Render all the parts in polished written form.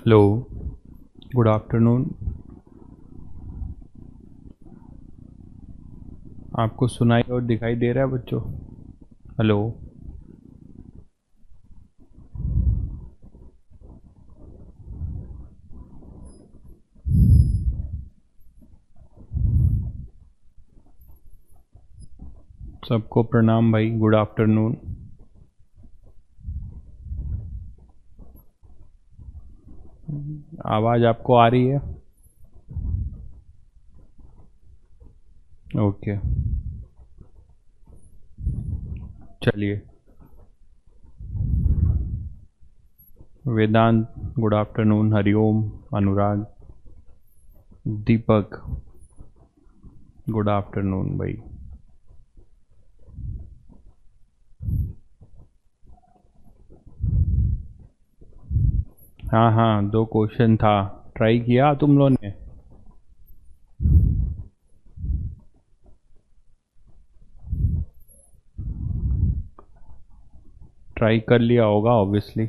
Hello, good afternoon. आपको सुनाई और दिखाई दे रहा है बच्चों? हेलो। सबको प्रणाम भाई, गुड आफ्टरनून। आवाज़ आपको आ रही है? ओके, चलिए। वेदांत गुड आफ्टरनून, हरिओम, अनुराग, दीपक गुड आफ्टरनून भाई। हाँ हाँ, 2 क्वेश्चन था। ट्राई किया तुम लोगों ने? ट्राई कर लिया होगा ऑब्वियसली।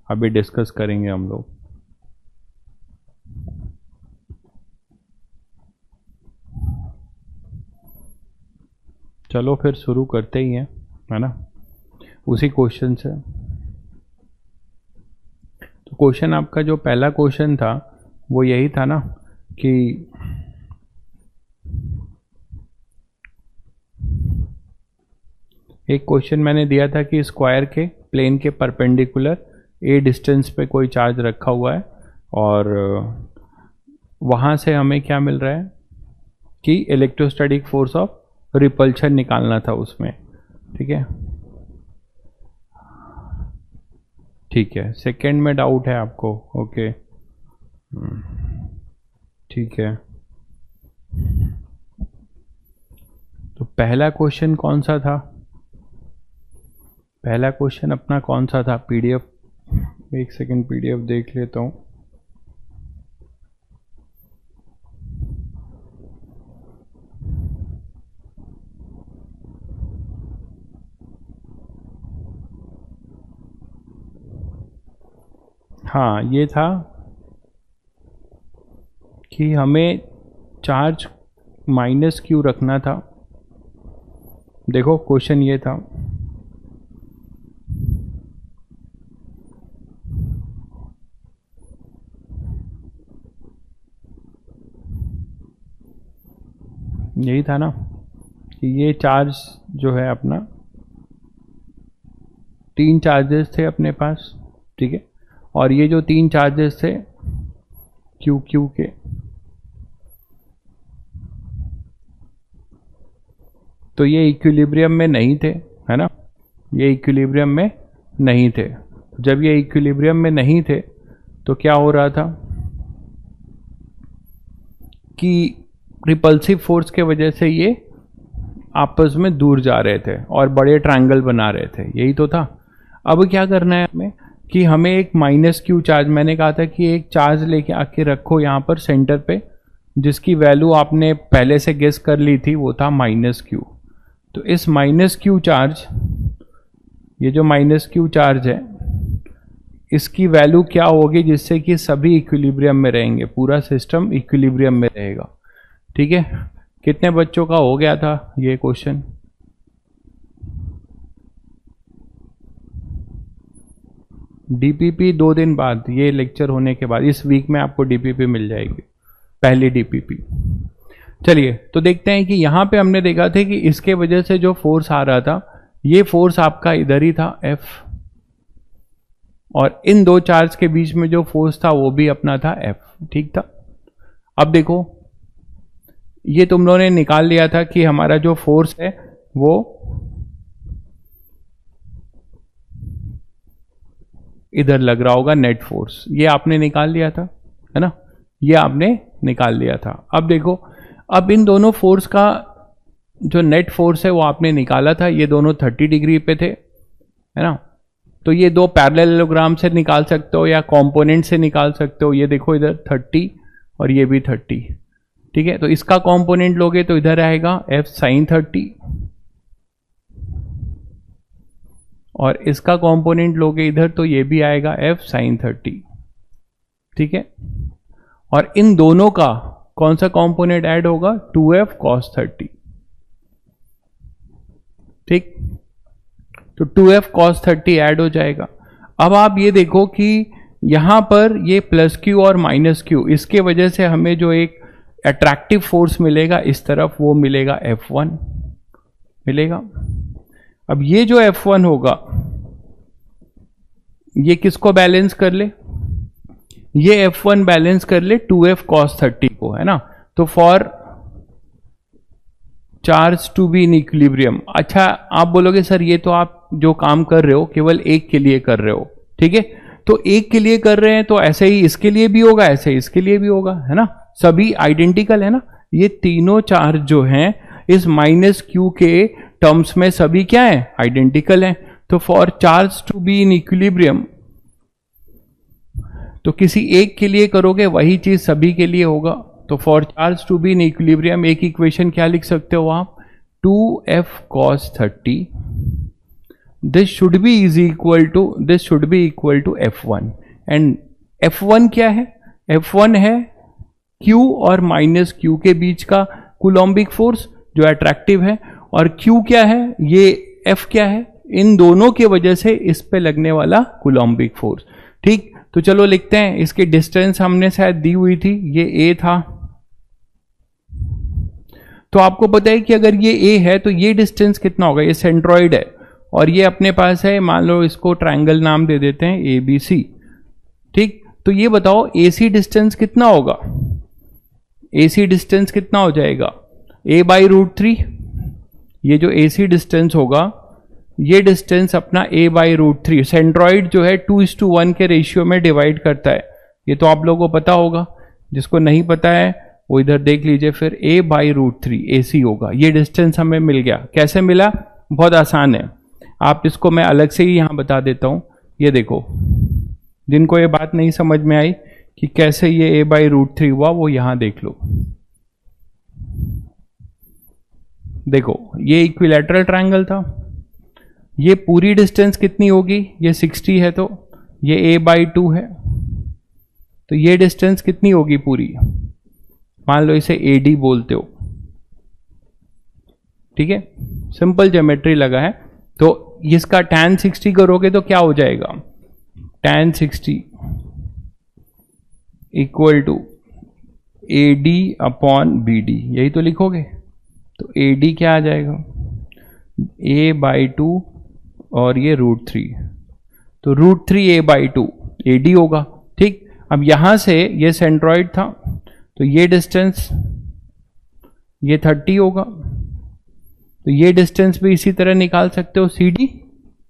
अभी डिस्कस करेंगे हम लोग। चलो फिर शुरू करते ही हैं, है ना, उसी क्वेश्चन से। तो क्वेश्चन आपका जो पहला क्वेश्चन था वो यही था ना कि एक क्वेश्चन मैंने दिया था कि स्क्वायर के प्लेन के परपेंडिकुलर ए डिस्टेंस पे कोई चार्ज रखा हुआ है और वहाँ से हमें क्या मिल रहा है कि इलेक्ट्रोस्टैटिक फोर्स ऑफ रिपल्शन निकालना था उसमें। ठीक है, ठीक है। सेकंड में डाउट है आपको? ओके, ठीक है। तो पहला क्वेश्चन कौन सा था? पहला क्वेश्चन अपना कौन सा था? पीडीएफ, एक सेकंड पीडीएफ देख लेता हूँ। हाँ, ये था कि हमें चार्ज माइनस क्यू रखना था। देखो क्वेश्चन ये था, यही था ना कि ये चार्ज जो है अपना 3 चार्जेस थे अपने पास। ठीक है, और ये जो 3 चार्जेस थे क्यू क्यू के, तो ये इक्विलिब्रियम में नहीं थे, है ना, ये इक्विलिब्रियम में नहीं थे। जब ये इक्विलिब्रियम में नहीं थे तो क्या हो रहा था कि रिपल्सिव फोर्स के वजह से ये आपस में दूर जा रहे थे और बड़े ट्रायंगल बना रहे थे, यही तो था। अब क्या करना है हमें कि हमें एक माइनस क्यू चार्ज, मैंने कहा था कि एक चार्ज लेके आके रखो यहाँ पर सेंटर पे, जिसकी वैल्यू आपने पहले से गेस कर ली थी, वो था माइनस क्यू। तो इस माइनस क्यू चार्ज, ये जो माइनस क्यू चार्ज है, इसकी वैल्यू क्या होगी जिससे कि सभी इक्विलिब्रियम में रहेंगे, पूरा सिस्टम इक्विलिब्रियम में रहेगा। ठीक है, कितने बच्चों का हो गया था ये क्वेश्चन? डीपीपी 2 दिन बाद, ये लेक्चर होने के बाद, इस वीक में आपको डीपीपी मिल जाएगी, पहली डीपीपी। चलिए तो देखते हैं कि यहां पे हमने देखा था कि इसके वजह से जो फोर्स आ रहा था, ये फोर्स आपका इधर ही था F, और इन 2 चार्ज के बीच में जो फोर्स था वो भी अपना था F। ठीक था। अब देखो, ये तुम लोगों ने निकाल लिया था कि हमारा जो फोर्स है वो इधर लग रहा होगा, नेट फोर्स, ये आपने निकाल लिया था, है ना, ये आपने निकाल लिया था। अब देखो, अब इन दोनों फोर्स का जो नेट फोर्स है वो आपने निकाला था, ये दोनों 30 डिग्री पे थे, है ना। तो ये 2 पैरेललोग्राम से निकाल सकते हो या कंपोनेंट से निकाल सकते हो। ये देखो इधर 30 और ये भी 30। ठीक है, तो इसका कंपोनेंट लोगे तो इधर आएगा F sin 30, और इसका कंपोनेंट लोगे इधर तो ये भी आएगा F sin 30। ठीक है, और इन दोनों का कौन सा कंपोनेंट ऐड होगा, 2f cos 30, ठीक। तो 2f cos 30 ऐड हो जाएगा। अब आप ये देखो कि यहां पर ये प्लस क्यू और माइनस क्यू, इसके वजह से हमें जो एक अट्रैक्टिव फोर्स मिलेगा इस तरफ, वो मिलेगा F1 मिलेगा। अब ये जो F1 होगा ये किसको बैलेंस कर ले, ये F1 बैलेंस कर ले 2f cos 30 को, है ना। तो for charge to be in equilibrium, अच्छा आप बोलोगे सर ये तो आप जो काम कर रहे हो केवल एक के लिए कर रहे हो, ठीक है, तो एक के लिए कर रहे हैं तो ऐसे ही इसके लिए भी होगा, ऐसे ही इसके लिए भी होगा, है ना, सभी आइडेंटिकल है ना। ये तीनों चार्ज जो हैं इस माइनस क्यू के टर्म्स में सभी क्या है, आइडेंटिकल है। तो for charge to be in equilibrium, तो किसी एक के लिए करोगे वही चीज सभी के लिए होगा। तो for charge to be in equilibrium एक इक्वेशन क्या लिख सकते हो आप, 2f cos 30 this should be equal to F1, and F1 क्या है, F1 है Q और माइनस Q के बीच का कूलम्बिक फोर्स जो अट्रैक्टिव है, और Q क्या है, ये F क्या है, इन दोनों के वजह से इस पे लगने वाला कूलम्बिक फोर्स, ठीक। तो चलो लिखते हैं, इसकी डिस्टेंस हमने शायद दी हुई थी, ये A था। तो आपको पता है कि अगर ये A है तो ये डिस्टेंस कितना होगा, ये सेंट्रॉइड है और ये अपने पास है, मान लो इसको ट्रायंगल नाम दे देते हैं ABC, ठीक। तो ये बताओ AC डिस्टेंस कितना होगा, AC डिस्टेंस कितना हो जाएगा, a/√3। ये जो AC डिस्टेंस होगा ये डिस्टेंस अपना a/√3, सेंट्रॉइड जो है 2:1 के रेशियो में डिवाइड करता है, ये तो आप लोगों को पता होगा, जिसको नहीं पता है वो इधर देख लीजिए, फिर a/√3 AC होगा। ये डिस्टेंस हमें मिल गया, कैसे मिला, बहुत आसान है, आप इसको मैं अलग से ही यहां बता देता हूं। ये देखो, जिनको ये बात नहीं समझ में आई कि कैसे ये a/√3 हुआ, वो यहां देख लो। देखो ये इक्विलैटरल ट्रायंगल था, ये पूरी डिस्टेंस कितनी होगी, ये 60 है, तो ये a/2 है, तो ये डिस्टेंस कितनी होगी पूरी, मान लो इसे AD बोलते हो, ठीक है, सिंपल ज्योमेट्री लगा है। तो इसका tan 60 करोगे तो क्या हो जाएगा, tan 60 इक्वल टू AD/BD, यही तो लिखोगे। तो AD क्या आ जाएगा, a/2 और ये √3, तो √3 a/2 AD होगा, ठीक। अब यहां से ये सेंट्रॉइड था, तो ये डिस्टेंस ये 30 होगा, तो ये डिस्टेंस भी इसी तरह निकाल सकते हो, CD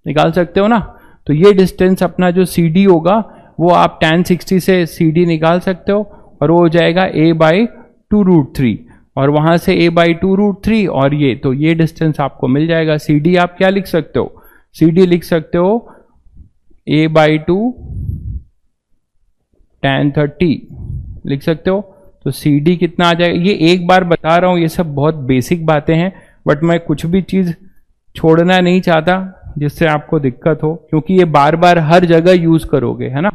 निकाल सकते हो ना। तो ये डिस्टेंस अपना जो CD होगा वो आप tan 60 से CD निकाल सकते हो, और वो हो जाएगा a/2 √3, और वहां से a/2 √3, और ये तो ये डिस्टेंस आपको मिल जाएगा। CD आप क्या लिख सकते हो, CD लिख सकते हो a/2 tan 30 लिख सकते हो। तो CD कितना आ जाएगा, ये एक बार बता रहा हूं, ये सब बहुत बेसिक बातें हैं, बट मैं कुछ भी चीज छोड़ना नहीं चाहता जिससे आपको दिक्कत हो, क्योंकि ये बार बार हर जगह यूज करोगे, है ना।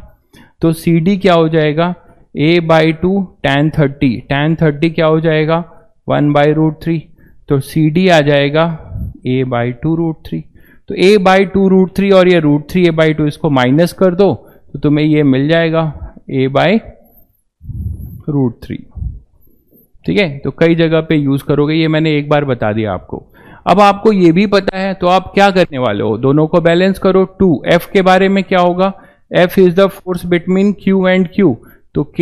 तो CD क्या हो जाएगा, a/2 tan 30 क्या हो जाएगा, 1/√3, तो CD आ जाएगा a/2 √3। तो a/2 √3 और ये √3 a/2 इसको माइनस कर दो तो तुम्हें ये मिल जाएगा a/√3, ठीक है। तो कई जगह पे यूज करोगे, ये मैंने एक बार बता दिया आपको। अब आपको ये भी पता है तो आप क्या करने वाले हो, दोनों को बैलेंस करो। 2f के बारे में क्या होगा, F is the force between Q and Q, तो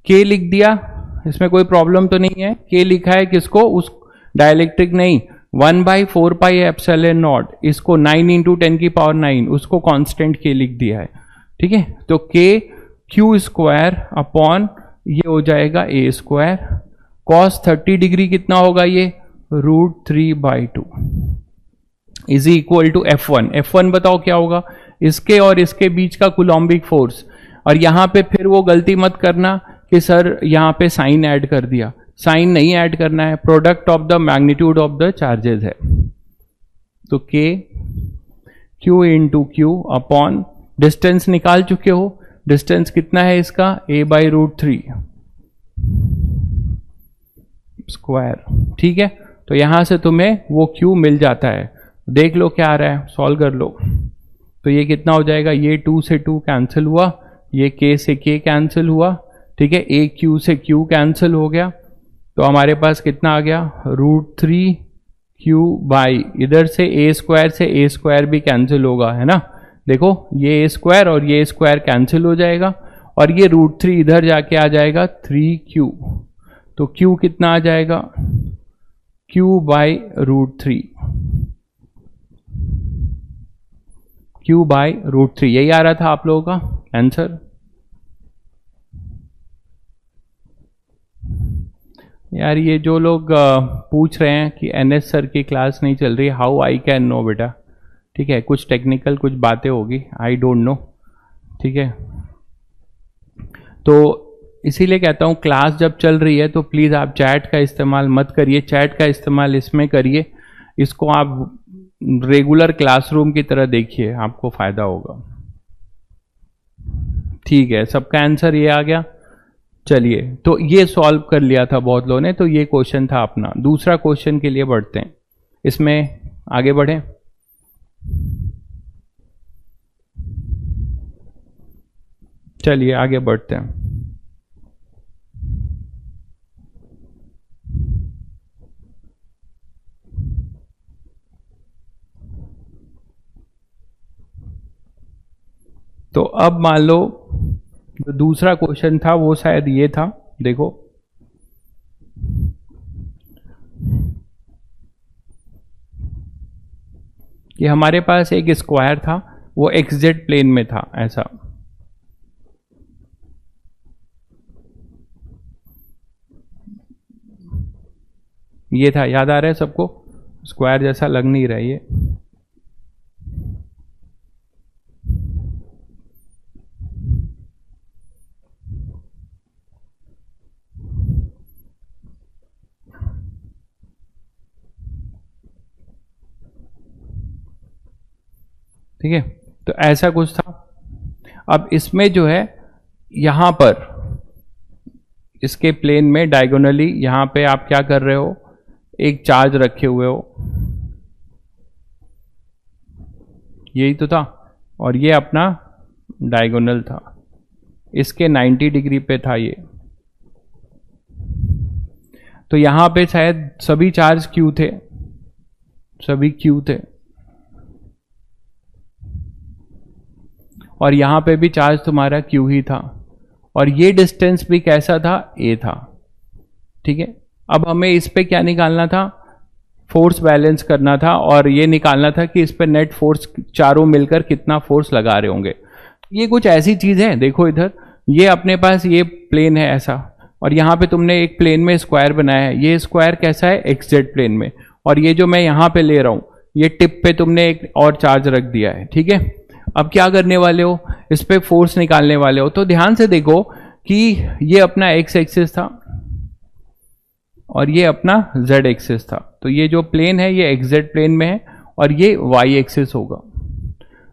K लिख दिया, इसमें कोई प्रॉब्लम तो नहीं है। K लिखा है किसको, उस डाइलेक्ट्रिक नहीं, 1/4πε0, इसको 9 × 10⁹, उसको कांस्टेंट K लिख दिया है, ठीक है। तो Q² अपॉन ये हो जाएगा a², cos 30 डिग्री कितना होगा, ये √3/2 इज इक्वल टू F1 बताओ क्या होगा, इसके और इसके बीच का कूलम्बिक फोर्स। और यहां पे फिर वो गलती मत करना कि सर यहां पे साइन ऐड कर दिया, साइन नहीं ऐड करना है, product of the magnitude of the charges है। तो Q × Q अपॉन डिस्टेंस निकाल चुके हो, डिस्टेंस कितना है इसका, a/√3 स्क्वायर, ठीक है। तो यहां से तुम्हें वो q मिल जाता है। देख लो क्या आ रहा है, सॉल्व कर लो। तो ये कितना हो जाएगा, ये 2 से 2 कैंसिल हुआ, ये k से k कैंसिल हुआ, ठीक है, a q से q कैंसिल हो गया। तो हमारे पास कितना आ गया, √3q/, इधर से a स्क्वायर भी कैंसिल होगा, है ना। देखो ये a स्क्वायर और ये स्क्वायर कैंसिल हो जाएगा, और ये √3 इधर जाके आ जाएगा 3q। तो q कितना आ जाएगा, q/√3, q/√3, यही आ रहा था आप लोगों का आंसर। यार ये जो लोग पूछ रहे हैं कि NS सर की क्लास नहीं चल रही, हाउ आई कैन नो बेटा, ठीक है, कुछ टेक्निकल कुछ बातें होगी, आई डोंट नो, ठीक है। तो इसीलिए कहता हूँ क्लास जब चल रही है तो प्लीज़ आप चैट का इस्तेमाल मत करिए, चैट का इस्तेमाल इसमें करिए, इसको आप रेगुलर क्लासरूम की तरह देखिए, आपको फायदा होगा। ठीक है, सबका आंसर ये आ गया। चलिए, तो ये सॉल्व कर लिया था बहुत लोगों ने, तो ये क्वेश्चन था अपना। दूसरा क्वेश्चन के लिए बढ़ते हैं, इसमें आगे बढ़ें। चलिए आगे बढ़ते हैं। तो अब मान लो जो दूसरा क्वेश्चन था वो शायद ये था, देखो कि हमारे पास एक स्क्वायर था, वो XZ प्लेन में था, ऐसा। ये था, याद आ रहा है सबको, स्क्वायर जैसा लग नहीं रहा है ये। ठीक है, तो ऐसा कुछ था। अब इसमें जो है, यहां पर इसके प्लेन में डायगोनली यहां पे आप क्या कर रहे हो, एक चार्ज रखे हुए हो, यही तो था, और ये अपना डायगोनल था, इसके 90 डिग्री पे था ये। तो यहां पे शायद सभी चार्ज क्यू थे, सभी क्यू थे, और यहां पे भी चार्ज तुम्हारा क्यू ही था, और ये डिस्टेंस भी कैसा था, ए था। ठीक है, अब हमें इस पे क्या निकालना था, फोर्स बैलेंस करना था, और ये निकालना था कि इस पे नेट फोर्स चारों मिलकर कितना फोर्स लगा रहे होंगे। ये कुछ ऐसी चीज है, देखो इधर ये अपने पास ये प्लेन है ऐसा, और यहां पे तुमने एक प्लेन में स्क्वायर बनाया है, ये स्क्वायर कैसा है, XZ प्लेन में, और ये जो मैं यहां पे ले रहा हूं, ये टिप पे तुमने एक और चार्ज रख दिया है। ठीक है, अब क्या करने वाले हो, इस पे फोर्स निकालने वाले हो। तो ध्यान से देखो कि ये अपना X एक्सिस था और ये अपना Z एक्सिस था, तो ये जो प्लेन है ये XZ प्लेन में है और ये Y एक्सिस होगा।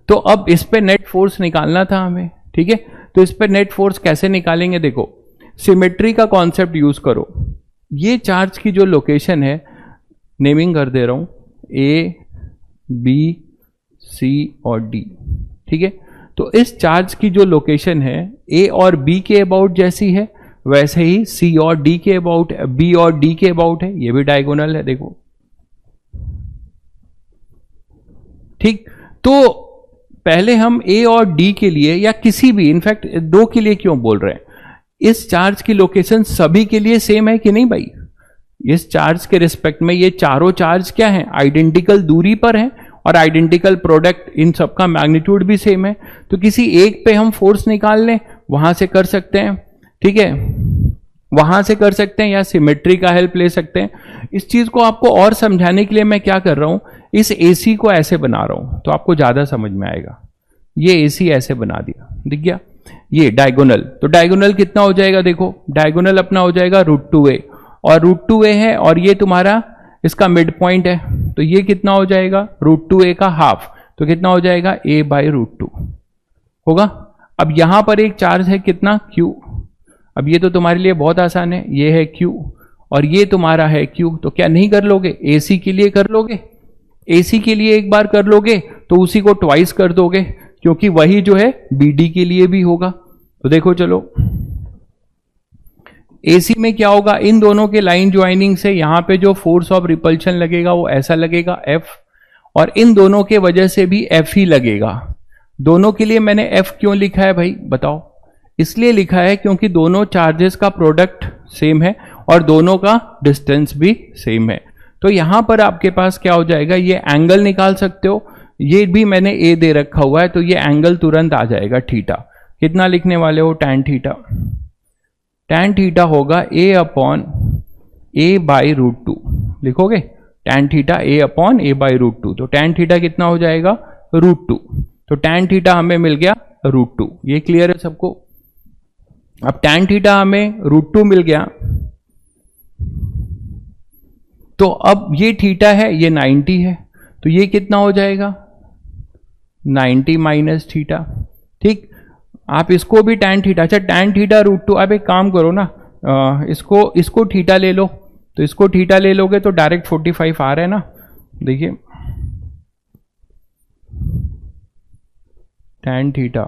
तो अब इस पे नेट फोर्स निकालना था हमें। ठीक है, तो इस पे नेट फोर्स कैसे निकालेंगे, देखो सिमेट्री का कॉन्सेप्ट यूज करो। ये चार्ज की जो लोकेशन है, नेमिंग कर दे रहा हूं, A, B, C और D। ठीक है, तो इस चार्ज की जो लोकेशन है A और B के अबाउट जैसी है, वैसे ही C और D के अबाउट, B और D के अबाउट है, ये भी डायगोनल है, देखो। ठीक, तो पहले हम A और D के लिए, या किसी भी, इनफैक्ट दो के लिए क्यों बोल रहे हैं, इस चार्ज की लोकेशन सभी के लिए सेम है कि नहीं भाई। इस चार्ज के रिस्पेक्ट में ये चारों चार्ज क्या है, आइडेंटिकल दूरी पर है, और आइडेंटिकल प्रोडक्ट, इन सबका मैग्नीट्यूड भी सेम है। तो किसी एक पे हम फोर्स निकाल लें, वहां से कर सकते हैं। ठीक है, वहां से कर सकते हैं, या सिमेट्री का हेल्प ले सकते हैं। इस चीज को आपको और समझाने के लिए मैं क्या कर रहा हूं, इस AC को ऐसे बना रहा हूं, तो आपको ज्यादा समझ में आएगा। ये AC ऐसे बना दिया, दिख गया, ये डायगोनल। तो डायगोनल कितना हो जाएगा, देखो डायगोनल अपना हो जाएगा √2a, और √2a है, और ये तुम्हारा इसका मिड पॉइंट है, तो ये कितना हो जाएगा, √2a का हाफ, तो कितना हो जाएगा, a/√2 होगा। अब यहां पर एक चार्ज है कितना, Q। अब ये तो तुम्हारे लिए बहुत आसान है, ये है Q और ये तुम्हारा है Q। तो क्या नहीं कर लोगे, AC के लिए कर लोगे, AC के लिए एक बार कर लोगे तो उसी को ट्वाइस कर दोगे, क्योंकि वही जो है BD के लिए भी होगा। तो देखो चलो AC में क्या होगा, इन दोनों के लाइन ज्वाइनिंग से यहां पे जो फोर्स ऑफ रिपल्शन लगेगा वो ऐसा लगेगा F, और इन दोनों के वजह से भी F ही लगेगा। दोनों के लिए मैंने F क्यों लिखा है भाई बताओ, इसलिए लिखा है क्योंकि दोनों चार्जेस का प्रोडक्ट सेम है और दोनों का डिस्टेंस भी सेम है। तो यहां पर आपके पास क्या हो जाएगा, ये एंगल निकाल सकते हो, ये भी मैंने A दे रखा हुआ है तो ये एंगल तुरंत आ जाएगा थीटा। कितना लिखने वाले हो, tan थीटा। tan थीटा होगा A/A/√2 लिखोगे, tan थीटा A/A/√2। तो tan थीटा कितना हो जाएगा, √2। तो tan थीटा हमें मिल गया √2। ये क्लियर है सबको। अब tan थीटा हमें √2 मिल गया, तो अब ये थीटा है, ये 90 है, तो ये कितना हो जाएगा, 90 माइनस थीटा। ठीक, आप इसको भी tan थीटा, अच्छा tan थीटा √2। अब एक काम करो ना, इसको थीटा ले लो, तो इसको थीटा ले लोगे तो डायरेक्ट 45 आ रहा है ना, देखिए tan थीटा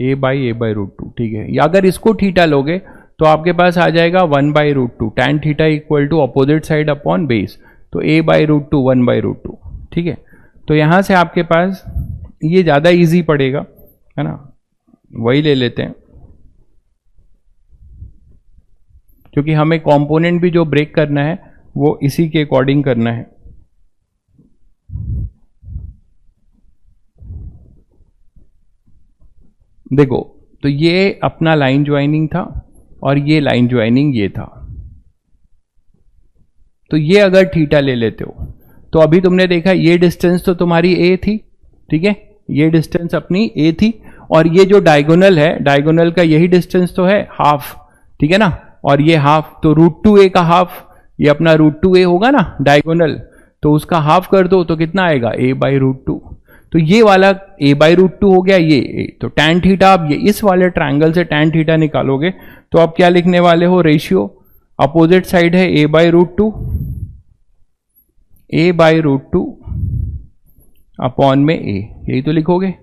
A/A/√2। ठीक है, या अगर इसको थीटा लोगे तो आपके पास आ जाएगा 1/√2। tan theta equal to opposite side upon base, तो A/√2 1/√2। ठीक है, तो यहां से आपके पास ये ज्यादा इजी पड़ेगा, है ना, वही ले लेते हैं, क्योंकि हमें कंपोनेंट भी जो ब्रेक करना है वो इसी के अकॉर्डिंग करना है। देखो, तो ये अपना लाइन ज्वाइनिंग था और ये लाइन ज्वाइनिंग ये था। तो ये अगर थीटा ले लेते हो तो अभी तुमने देखा ये डिस्टेंस तो तुम्हारी A थी, ठीक है, ये डिस्टेंस अपनी A थी, और ये जो डायगोनल है, डायगोनल का यही डिस्टेंस तो है हाफ, ठीक है ना, और ये हाफ, तो √2A का हाफ, ये अपना √2A होगा ना डायगोनल, तो उसका हाफ कर दो तो कितना आएगा, A/√2। तो ये वाला A/√2 हो गया ये A। तो tan थीटा, आप ये इस वाले ट्रायंगल से tan थीटा निकालोगे तो आप क्या लिखने वाले हो, रेशियो, अपोजिट साइड है A/√2, A/√2 अपॉन में A, यही तो लिखोगे,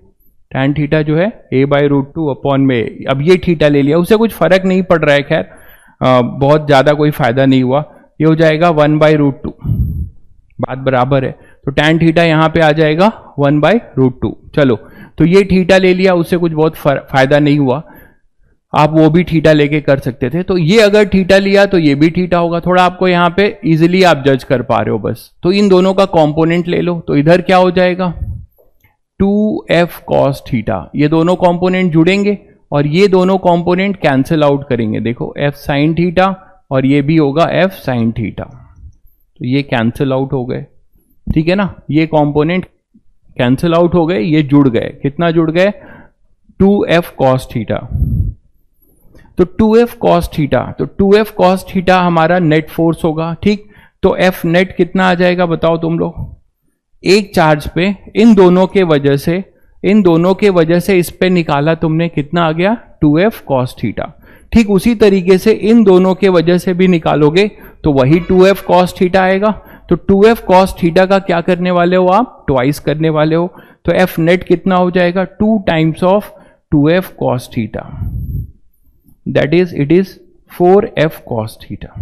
tan थीटा जो है A/√2 अपॉन में A। अब ये थीटा ले लिया, उससे कुछ फर्क नहीं पड़ रहा है, खैर बहुत ज्यादा कोई फायदा नहीं हुआ, ये हो जाएगा 1/√2, बात बराबर है। तो tan थीटा यहां पे आ जाएगा 1/√2। चलो, तो ये थीटा ले लिया, उससे कुछ बहुत फायदा नहीं हुआ, आप वो भी थीटा लेके कर सकते थे। तो ये अगर थीटा लिया तो ये भी थीटा होगा, थोड़ा आपको यहां पे इजीली आप जज कर पा रहे हो बस। तो इन दोनों का कंपोनेंट ले लो, तो इधर क्या हो जाएगा, 2f cos थीटा, ये दोनों कंपोनेंट जुड़ेंगे और ये दोनों कंपोनेंट कैंसिल आउट करेंगे। देखो f sin थीटा और ये भी होगा f sin थीटा, तो ये कैंसिल आउट हो गए, ठीक है ना, ये कंपोनेंट कैंसिल आउट हो गए, ये जुड़ गए, कितना जुड़ गए, 2f cos थीटा। तो 2f cos थीटा, तो 2f cos थीटा हमारा नेट फोर्स होगा, ठीक। तो f नेट कितना आ जाएगा बताओ तुम लोग, एक चार्ज पे इन दोनों के वजह से इस पे निकाला तुमने, कितना आ गया, 2f cos थीटा। ठीक उसी तरीके से इन दोनों के वजह से भी निकालोगे तो वही 2f cos थीटा आएगा। तो 2f cos थीटा का क्या करने वाले हो आप, ट्वाइस करने वाले हो, तो f नेट कितना हो जाएगा, 2 times of 2f cos theta, that is it is 4f cos theta.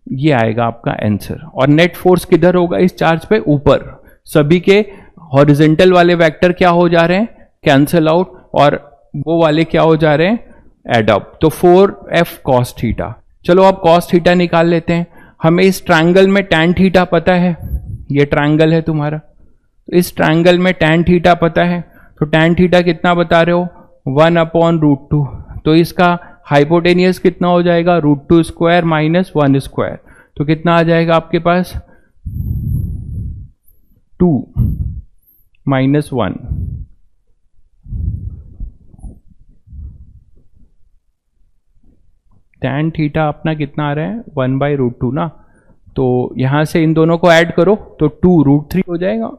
ये आएगा आपका आंसर। और नेट फोर्स किधर होगा, इस चार्ज पे ऊपर, सभी के हॉरिजॉन्टल वाले वेक्टर क्या हो जा रहे हैं, कैंसिल आउट, और वो वाले क्या हो जा रहे हैं, एड अप। तो 4f cos थीटा। चलो अब cos थीटा निकाल लेते हैं। हमें इस ट्रायंगल में tan थीटा पता है, ये ट्रायंगल है तुम्हारा, तो इस ट्रायंगल में tan थीटा पता है, तो tan थीटा कितना बता रहे हो, 1/√2। तो इसका हाइपोटेनियस कितना हो जाएगा, √2 स्क्वायर माइनस 1 स्क्वायर, तो कितना आ जाएगा आपके पास, 2 माइनस 1। tan थीटा अपना कितना आ रहा है, 1/√2 ना, तो यहां से इन दोनों को ऐड करो तो 2√3 हो जाएगा,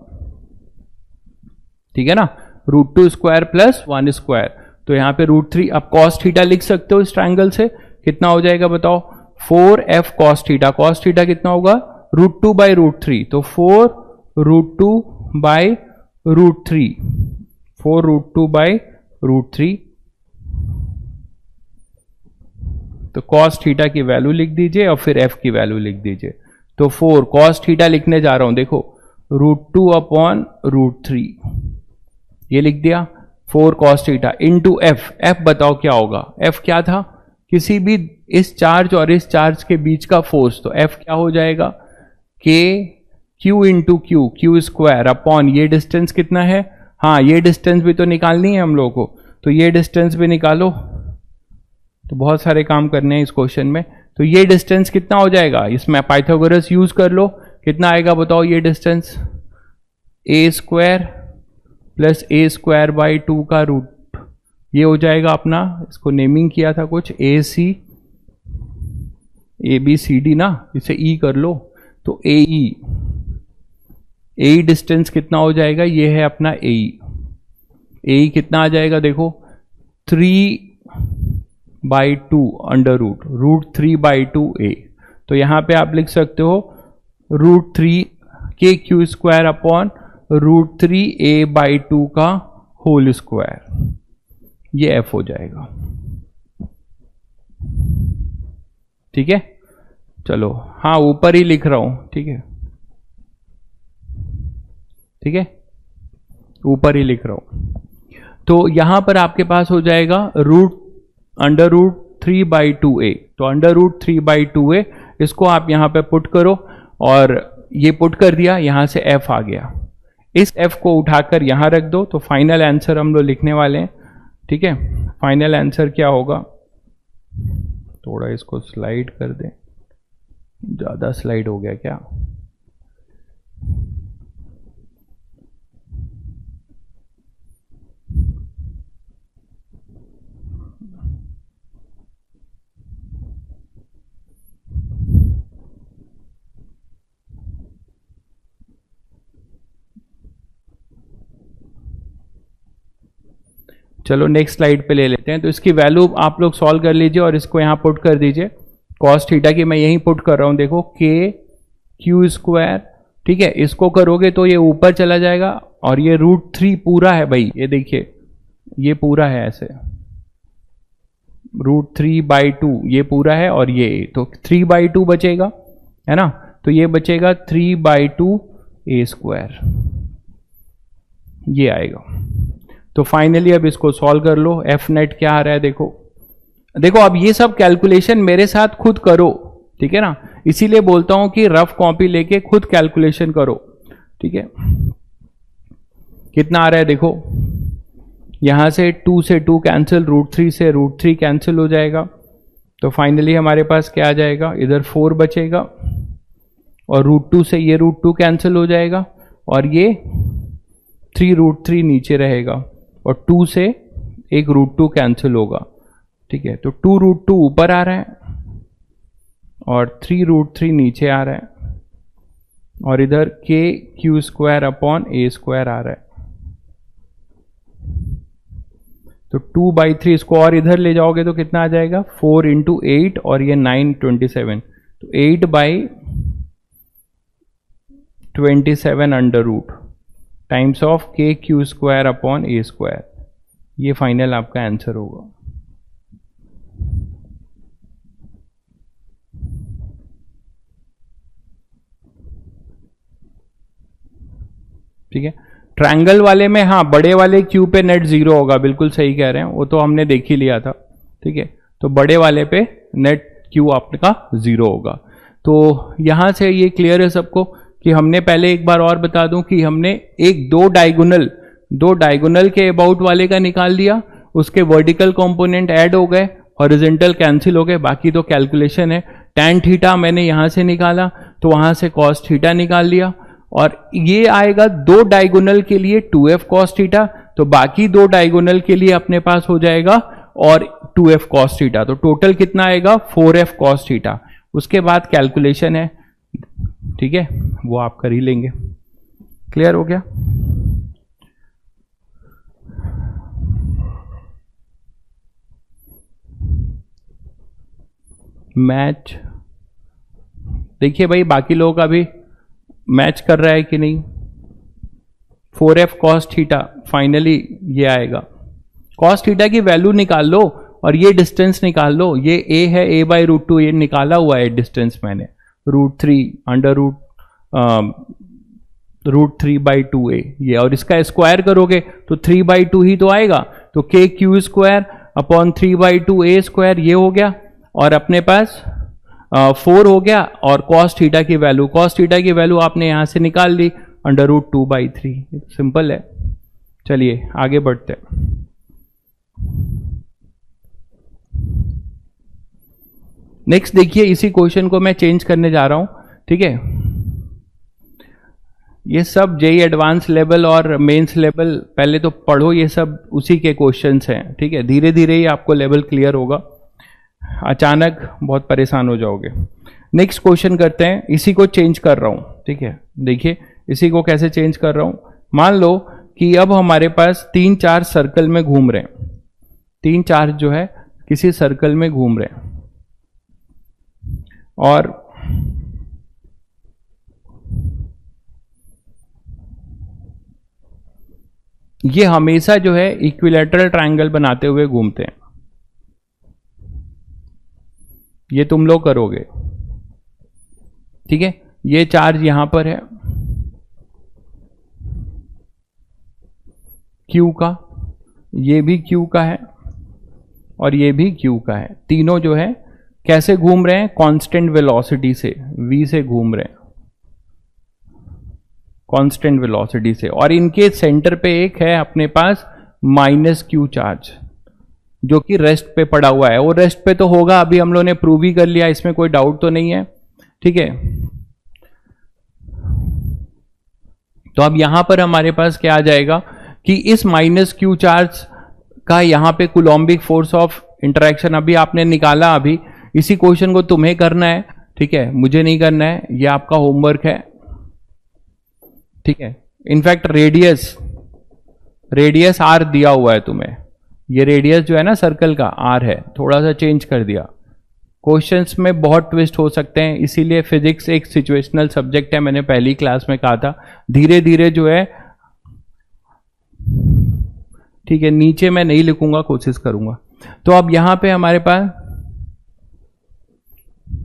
ठीक है ना, √2 स्क्वायर प्लस 1 स्क्वायर, तो यहाँ पे √3, आप cos थीटा लिख सकते हो इस ट्रायंगल से, कितना हो जाएगा बताओ, 4f cos theta, cos theta कितना होगा, √2/√3, तो 4√2/√3, 4√2/√3, तो cos थीटा की वैल्यू लिख दीजिए और फिर f की वैल्यू लिख दीजिए। तो 4 cos थीटा लिखने जा रहा हूं, देखो √2/√3 ये लिख दिया, 4 cos theta into f, f बताओ क्या होगा, f क्या था, किसी भी इस चार्ज और इस चार्ज के बीच का फोर्स, तो f क्या हो जाएगा, k q into Q, Q square upon ये डिस्टेंस कितना है, हाँ ये डिस्टेंस भी तो निकालनी है हम लोग को, तो ये डिस्टेंस भी निकालो, तो बहुत सारे काम करने हैं इस क्वेश्चन में। तो ये डिस्टेंस कितना हो जाएगा, इसमें पाइथागोरस यूज कर लो, कितना आएगा बताओ ये डिस्टेंस, a² प्लस a²/2 का रूट, ये हो जाएगा अपना, इसको नेमिंग किया था कुछ AC ABCD ना, इसे E कर लो, तो AE डिस्टेंस कितना हो जाएगा, ये है अपना AE कितना आ जाएगा देखो, 3/2 अंडर √3/2a, तो यहां पे आप लिख सकते हो √3 kq² अपॉन √3a/2 का होल स्क्वायर, ये f हो जाएगा। ठीक है, चलो हाँ ऊपर ही लिख रहा हूं, ठीक है, ठीक है, ऊपर ही लिख रहा हूं। तो यहां पर आपके पास हो जाएगा √3/2a, तो √3/2a, इसको आप यहां पे पुट करो, और ये पुट कर दिया, यहां से f आ गया, इस f को उठाकर यहां रख दो, तो फाइनल आंसर हम लोग लिखने वाले हैं। ठीक है, फाइनल आंसर क्या होगा, थोड़ा इसको स्लाइड कर दें, ज्यादा स्लाइड हो गया क्या, चलो नेक्स्ट स्लाइड पे ले लेते हैं। तो इसकी वैल्यू आप लोग सॉल्व कर लीजिए और इसको यहां पुट कर दीजिए, cos थीटा की मैं यहीं पुट कर रहा हूं, देखो kq², ठीक है, इसको करोगे तो ये ऊपर चला जाएगा, और ये √3 पूरा है भाई, ये देखिए ये पूरा है ऐसे, √3/2 ये पूरा है, और ये तो 3/2 बचेगा, है ना, तो ये बचेगा 3/2a², ये आएगा। तो फाइनली अब इसको सॉल्व कर लो, एफ नेट क्या आ रहा है देखो, देखो अब ये सब कैलकुलेशन मेरे साथ खुद करो, ठीक है ना, इसीलिए बोलता हूं कि रफ कॉपी लेके खुद कैलकुलेशन करो। ठीक है, कितना आ रहा है देखो, यहां से 2 से 2 कैंसिल, √3 से √3 कैंसिल हो जाएगा, तो फाइनली हमारे पास क्या आ जाएगा, इधर 4 बचेगा, और √2 से ये √2 कैंसिल हो जाएगा, और ये 3√3 नीचे रहेगा, और 2 से एक √2 कैंसिल होगा। ठीक है, तो 2√2 ऊपर आ रहा है और 3√3 नीचे आ रहा है, और इधर kq² अपॉन a² आ रहा है, तो 2/3, इसको और इधर ले जाओगे तो कितना आ जाएगा, 4 × 8, और ये 9 27, तो 8/27 under root times of kq² upon a², ये फाइनल आपका आंसर होगा। ठीक है, ट्रायंगल वाले में हाँ बड़े वाले क्यू पे नेट 0 होगा, बिल्कुल सही कह रहे हैं, वो तो हमने देख ही लिया था। ठीक है, तो बड़े वाले पे नेट क्यू आपका 0 होगा। तो यहां से ये क्लियर है सबको कि हमने पहले एक बार और बता दूं कि हमने दो डायगोनल के अबाउट वाले का निकाल दिया, उसके वर्टिकल कंपोनेंट ऐड हो गए, हॉरिजॉन्टल कैंसिल हो गए, बाकी तो कैलकुलेशन है। tan थीटा मैंने यहां से निकाला, तो वहां से cos थीटा निकाल लिया, और ये आएगा दो डायगोनल के लिए 2f cos थीटा, तो बाकी दो डायगोनल के लिए अपने पास हो जाएगा और 2f cos थीटा, तो टोटल कितना आएगा 4f cos थीटा। उसके बाद कैलकुलेशन है, ठीक है, वो आप कर ही लेंगे। क्लियर हो गया? मैच, देखिए भाई बाकी लोगों का भी मैच कर रहा है कि नहीं। 4f cos थीटा, फाइनली ये आएगा। cos थीटा की वैल्यू निकाल लो और ये डिस्टेंस निकाल लो। ये a है, a/√2, ये निकाला हुआ है डिस्टेंस मैंने, √3 अंडर √3/2a ये, और इसका स्क्वायर करोगे तो 3/2 ही तो आएगा। तो k² अपॉन 3/2a² ये हो गया, और अपने पास 4 हो गया, और cos थीटा की वैल्यू आपने यहां से निकाल ली अंडर √2/3। सिंपल है। चलिए आगे बढ़ते हैं। नेक्स्ट देखिए, इसी क्वेश्चन को मैं चेंज करने जा रहा हूं, ठीक है। ये सब जेई एडवांस लेवल और मेंस लेवल पहले तो पढ़ो, ये सब उसी के क्वेश्चंस हैं, ठीक है। धीरे धीरे ही आपको लेवल क्लियर होगा, अचानक बहुत परेशान हो जाओगे। नेक्स्ट क्वेश्चन करते हैं, इसी को चेंज कर रहा हूं, ठीक है। देखिए इसी को कैसे चेंज कर रहा हूं। मान लो कि अब हमारे पास 3 चार्ज सर्कल में घूम रहे हैं, 3 चार्ज जो है किसी सर्कल में घूम रहे हैं, और ये हमेशा जो है इक्विलैटरल ट्रायंगल बनाते हुए घूमते हैं। ये तुम लोग करोगे, ठीक है। ये चार्ज यहां पर है Q का, ये भी Q का है, और ये भी Q का है। तीनों जो है कैसे घूम रहे हैं, कांस्टेंट वेलोसिटी से, v से घूम रहे हैं, कांस्टेंट वेलोसिटी से। और इनके सेंटर पे एक है अपने पास -Q चार्ज, जो कि रेस्ट पे पड़ा हुआ है। वो रेस्ट पे तो होगा, अभी हम लोगों ने प्रूव ही कर लिया, इसमें कोई डाउट तो नहीं है, ठीक है। तो अब यहां पर हमारे पास क्या आ जाएगा कि इस -Q चार्ज का यहां पे कूलोम्बिक फोर्स ऑफ इंटरेक्शन अभी आपने निकाला। अभी इसी क्वेश्चन को तुम्हें करना है, ठीक है, मुझे नहीं करना है, ये आपका होमवर्क है, ठीक है। इनफैक्ट रेडियस R दिया हुआ है तुम्हें, ये रेडियस जो है ना सर्कल का R है, थोड़ा सा चेंज कर दिया। क्वेश्चंस में बहुत ट्विस्ट हो सकते हैं, इसीलिए फिजिक्स एक सिचुएशनल सब्जेक्ट है, मैंने पहली क्लास में कहा था। धीरे धीरे जो है, ठीक है, नीचे मैं नहीं लिखूंगा, कोशिश करूंगा। तो अब यहां पे हमारे पास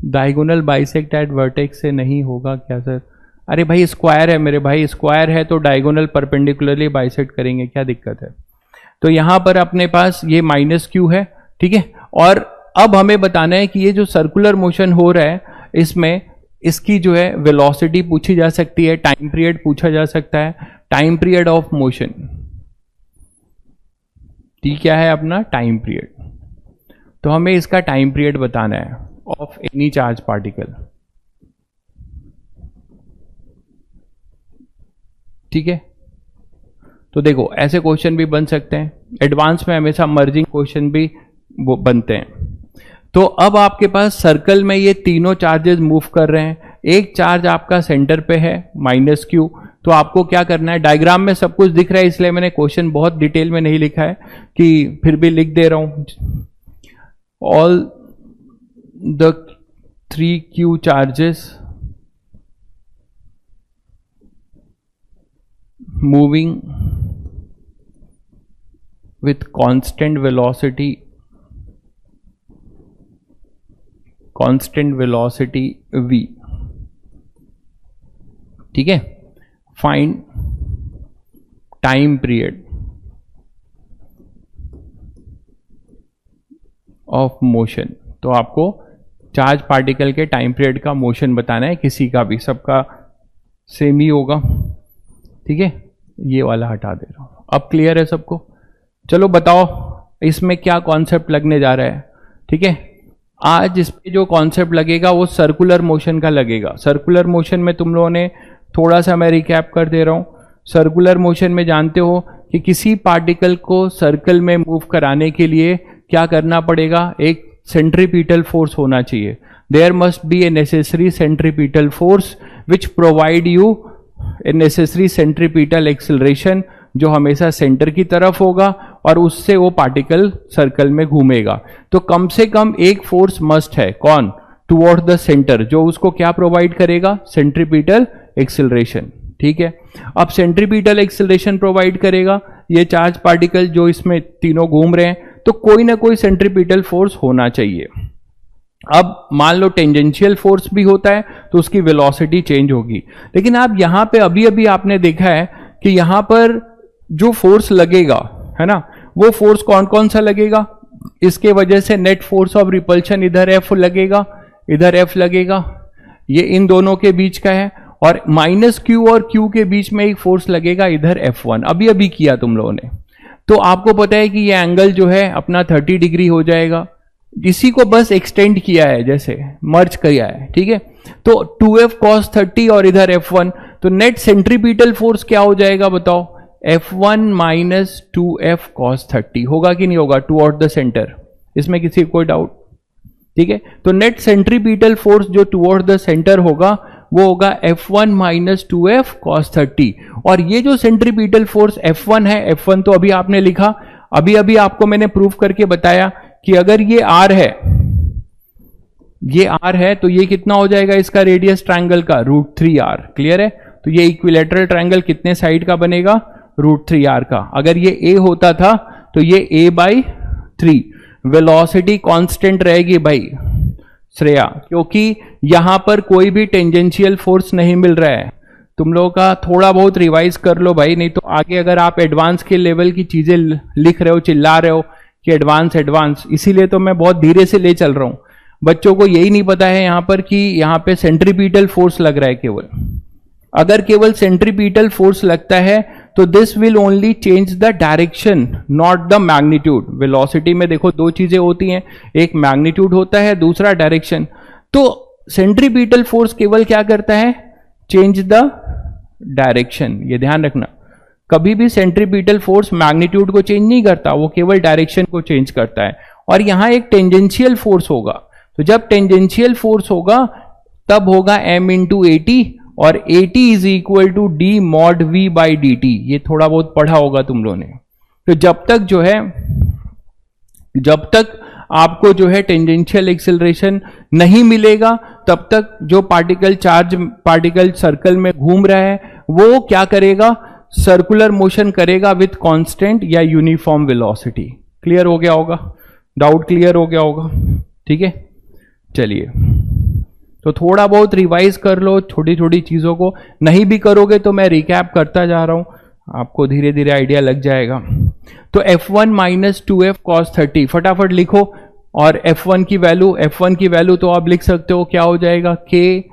डायगोनल बाइसेक्ट एट वर्टेक्स से नहीं होगा क्या सर? अरे भाई स्क्वायर है मेरे भाई, स्क्वायर है तो डायगोनल परपेंडिकुलरली बाइसेक्ट करेंगे, क्या दिक्कत है। तो यहां पर अपने पास ये -Q है, ठीक है। और अब हमें बताना है कि ये जो सर्कुलर मोशन हो रहा है, इसमें इसकी जो है वेलोसिटी पूछी जा सकती है, टाइम पीरियड पूछा जा सकता है, टाइम पीरियड ऑफ मोशन। ठीक क्या है अपना टाइम पीरियड, तो हमें इसका टाइम पीरियड बताना है ऑफ एनी चार्ज पार्टिकल, ठीक है। तो देखो ऐसे क्वेश्चन भी बन सकते हैं, एडवांस में हमेशा मर्जिंग क्वेश्चन भी वो बनते हैं। तो अब आपके पास सर्कल में ये तीनों चार्जेस मूव कर रहे हैं, एक चार्ज आपका सेंटर पे है -Q। तो आपको क्या करना है, डायग्राम में सब कुछ दिख रहा है इसलिए मैंने क्वेश्चन बहुत डिटेल में नहीं लिखा है, कि फिर भी लिख दे रहा हूं। All the 3Q charges moving with constant velocity v, ठीक है। Find time period of motion. तो आपको चार्ज पार्टिकल के टाइम पीरियड का मोशन बताना है, किसी का भी, सबका सेम ही होगा, ठीक है। ये वाला हटा दे रहा हूं, अब क्लियर है सबको। चलो बताओ इसमें क्या कॉन्सेप्ट लगने जा रहा है, ठीक है। आज इस पे जो कॉन्सेप्ट लगेगा वो सर्कुलर मोशन का लगेगा। सर्कुलर मोशन में तुम लोगों ने थोड़ा सा मैं रिकैप कर दे रहा हूं। सर्कुलर मोशन में जानते हो कि किसी पार्टिकल को सर्कल में मूव कराने के लिए क्या करना पड़ेगा, एक सेंट्रीपिटल फोर्स होना चाहिए। There must be a necessary centripetal force which provide you a necessary centripetal acceleration, जो हमेशा सेंटर की तरफ होगा और उससे वो पार्टिकल सर्कल में घूमेगा। तो कम से कम एक फोर्स मस्ट है, कौन? टुवर्ड द सेंटर, जो उसको क्या प्रोवाइड करेगा? Centripetal acceleration. ठीक है, अब सेंट्रीपिटल एक्सिलरेशन प्रोवाइड करेगा ये चार्ज पार्टिकल जो इसमें तीनों घूम रहे हैं, तो कोई ना कोई सेंट्रीपिटल फोर्स होना चाहिए। अब मान लो टेंजेंशियल फोर्स भी होता है तो उसकी वेलोसिटी चेंज होगी, लेकिन आप यहां पे अभी अभी आपने देखा है कि यहां पर जो फोर्स लगेगा, है ना, वो फोर्स कौन कौन सा लगेगा? इसके वजह से नेट फोर्स ऑफ रिपल्शन इधर F लगेगा, इधर F लगेगा, ये इन दोनों के बीच का है, और -Q और Q के बीच में एक फोर्स लगेगा इधर F1। अभी अभी किया तुम लोगों ने, तो आपको पता है कि ये एंगल जो है अपना 30 डिग्री हो जाएगा। इसी को बस एक्सटेंड किया है, जैसे मर्ज किया है, ठीक है। तो 2F cos 30 और इधर F1, तो नेट सेंट्रीपिटल फोर्स क्या हो जाएगा बताओ? F1 माइनस 2F cos 30 होगा कि नहीं होगा? टुवर्ड द सेंटर, इसमें किसी कोई डाउट? ठीक है, तो नेट सेंट्रीपिटल फोर्स जो टुवर्ड द सेंटर होगा वो होगा F1 माइनस 2F cos 30। और ये जो सेंट्रीपिटल फोर्स F1 है, F1 तो अभी आपने लिखा, अभी अभी आपको मैंने प्रूफ करके बताया कि अगर ये R है, ये R है, तो ये कितना हो जाएगा इसका रेडियस ट्रायंगल का? √3R। क्लियर है? तो ये इक्विलेटरल ट्रायंगल कितने साइड का बनेगा? √3R का। अगर ये A होता था तो ये A/3। वेलोसिटी कांस्टेंट रहेगी भाई श्रेया, क्योंकि यहां पर कोई भी टेंजेंशियल फोर्स नहीं मिल रहा है। तुम लोगों का थोड़ा बहुत रिवाइज कर लो भाई, नहीं तो आगे अगर आप एडवांस के लेवल की चीजें लिख रहे हो, चिल्ला रहे हो कि एडवांस एडवांस, इसीलिए तो मैं बहुत धीरे से ले चल रहा हूं। बच्चों को यही नहीं पता है यहां पर कि यहां पे सेंट्रीपिटल फोर्स लग रहा है केवल। अगर केवल सेंट्रीपिटल फोर्स लगता है तो this will only change the direction, not the magnitude. Velocity में देखो दो चीजें होती हैं, एक मैग्नीट्यूड होता है, दूसरा डायरेक्शन। तो सेंट्रीपिटल फोर्स केवल क्या करता है? Change the direction. ये ध्यान रखना, कभी भी सेंट्रीपिटल फोर्स मैग्नीट्यूड को चेंज नहीं करता, वो केवल डायरेक्शन को चेंज करता है। और यहां एक टेंजेंशियल फोर्स होगा, तो जब टेंजेंशियल फोर्स होगा तब होगा m इंटू AT, और AT is equal to D mod V by dt। ये थोड़ा बहुत पढ़ा होगा तुम लोगों ने। तो जब तक जो है, जब तक आपको जो है टेंजेंशियल एक्सिलरेशन नहीं मिलेगा, तब तक जो पार्टिकल सर्कल में घूम रहा है वो क्या करेगा? सर्कुलर मोशन करेगा विथ कांस्टेंट या यूनिफॉर्म वेलोसिटी। क्लियर हो गया होगा? डाउट क्लियर हो गया होगा? ठीक है, चलिए, तो थोड़ा बहुत रिवाइज कर लो छोटी छोटी चीजों को। नहीं भी करोगे तो मैं रिकैप करता जा रहा हूं, आपको धीरे धीरे आइडिया लग जाएगा। तो F1 माइनस 2F cos 30 फटाफट लिखो, और F1 की वैल्यू तो आप लिख सकते हो, क्या हो जाएगा? K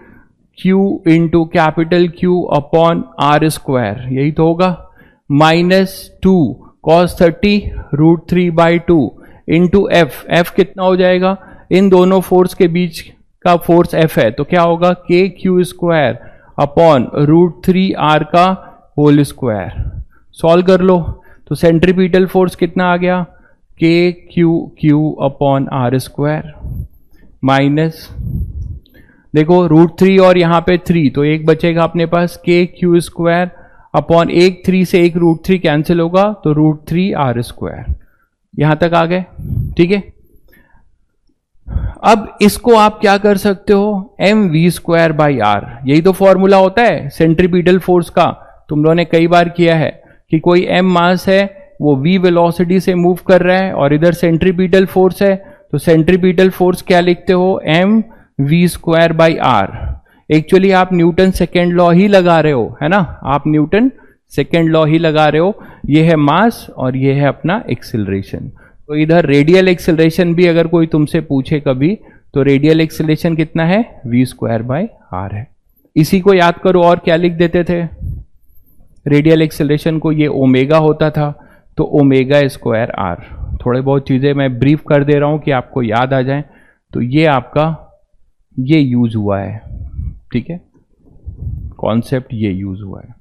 Q into capital Q upon R square, यही तो होगा, माइनस 2 cos 30 √3/2 इंटू F कितना हो जाएगा? इन दोनों फोर्स के बीच का फोर्स F है, तो क्या होगा? KQ स्क्वायर अपॉन √3R का होल स्क्वायर। सॉल्व कर लो, तो सेंट्रीपिटल फोर्स कितना आ गया? KQ upon R square minus, देखो √3 और यहां पे 3, तो एक बचेगा अपने पास KQ स्क्वायर अपॉन 3 से एक √3 कैंसिल होगा, तो √3R स्क्वायर। यहां तक आ गए? ठीक है, अब इसको आप क्या कर सकते हो? mv²/r, यही तो फॉर्मूला होता है सेंट्रीपिटल फोर्स का। तुम लोगों ने कई बार किया है कि कोई m मास है, वो v वेलोसिटी से मूव कर रहा है, और इधर सेंट्रीपिटल फोर्स है, तो सेंट्रीपिटल फोर्स क्या लिखते हो? mv²/r। एक्चुअली आप न्यूटन सेकेंड लॉ ही लगा रहे हो, है ना, आप न्यूटन सेकेंड लॉ ही लगा रहे हो। ये है मास और ये है अपना एक्सिलरेशन। तो इधर रेडियल एक्सिलरेशन भी अगर कोई तुमसे पूछे कभी, तो रेडियल एक्सिलरेशन कितना है? v²/r है। इसी को याद करो, और क्या लिख देते थे? रेडियल एक्सिलरेशन को ये ओमेगा होता था, तो ω²r। थोड़े बहुत चीजें मैं ब्रीफ कर दे रहा हूं कि आपको याद आ जाए। तो ये आपका ये यूज हुआ है, ठीक है, कॉन्सेप्ट ये यूज हुआ है।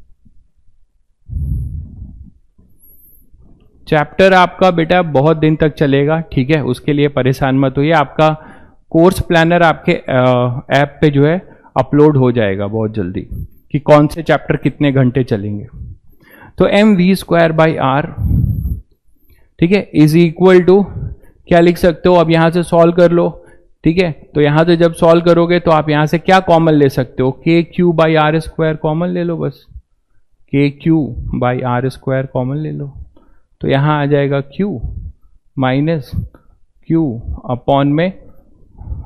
चैप्टर आपका बेटा बहुत दिन तक चलेगा, ठीक है, उसके लिए परेशान मत होइए। आपका कोर्स प्लानर आपके ऐप पे जो है अपलोड हो जाएगा बहुत जल्दी, कि कौन से चैप्टर कितने घंटे चलेंगे। तो mv²/r, ठीक है, इज इक्वल टू क्या लिख सकते हो, अब यहां से सॉल्व कर लो। ठीक है, तो यहां से जब सॉल्व करोगे तो आप यहां से क्या कॉमन ले सकते हो, k q by r square common ले लो, बस k q by r square common ले लो। तो यहां आ जाएगा क्यू माइनस क्यू अपॉन में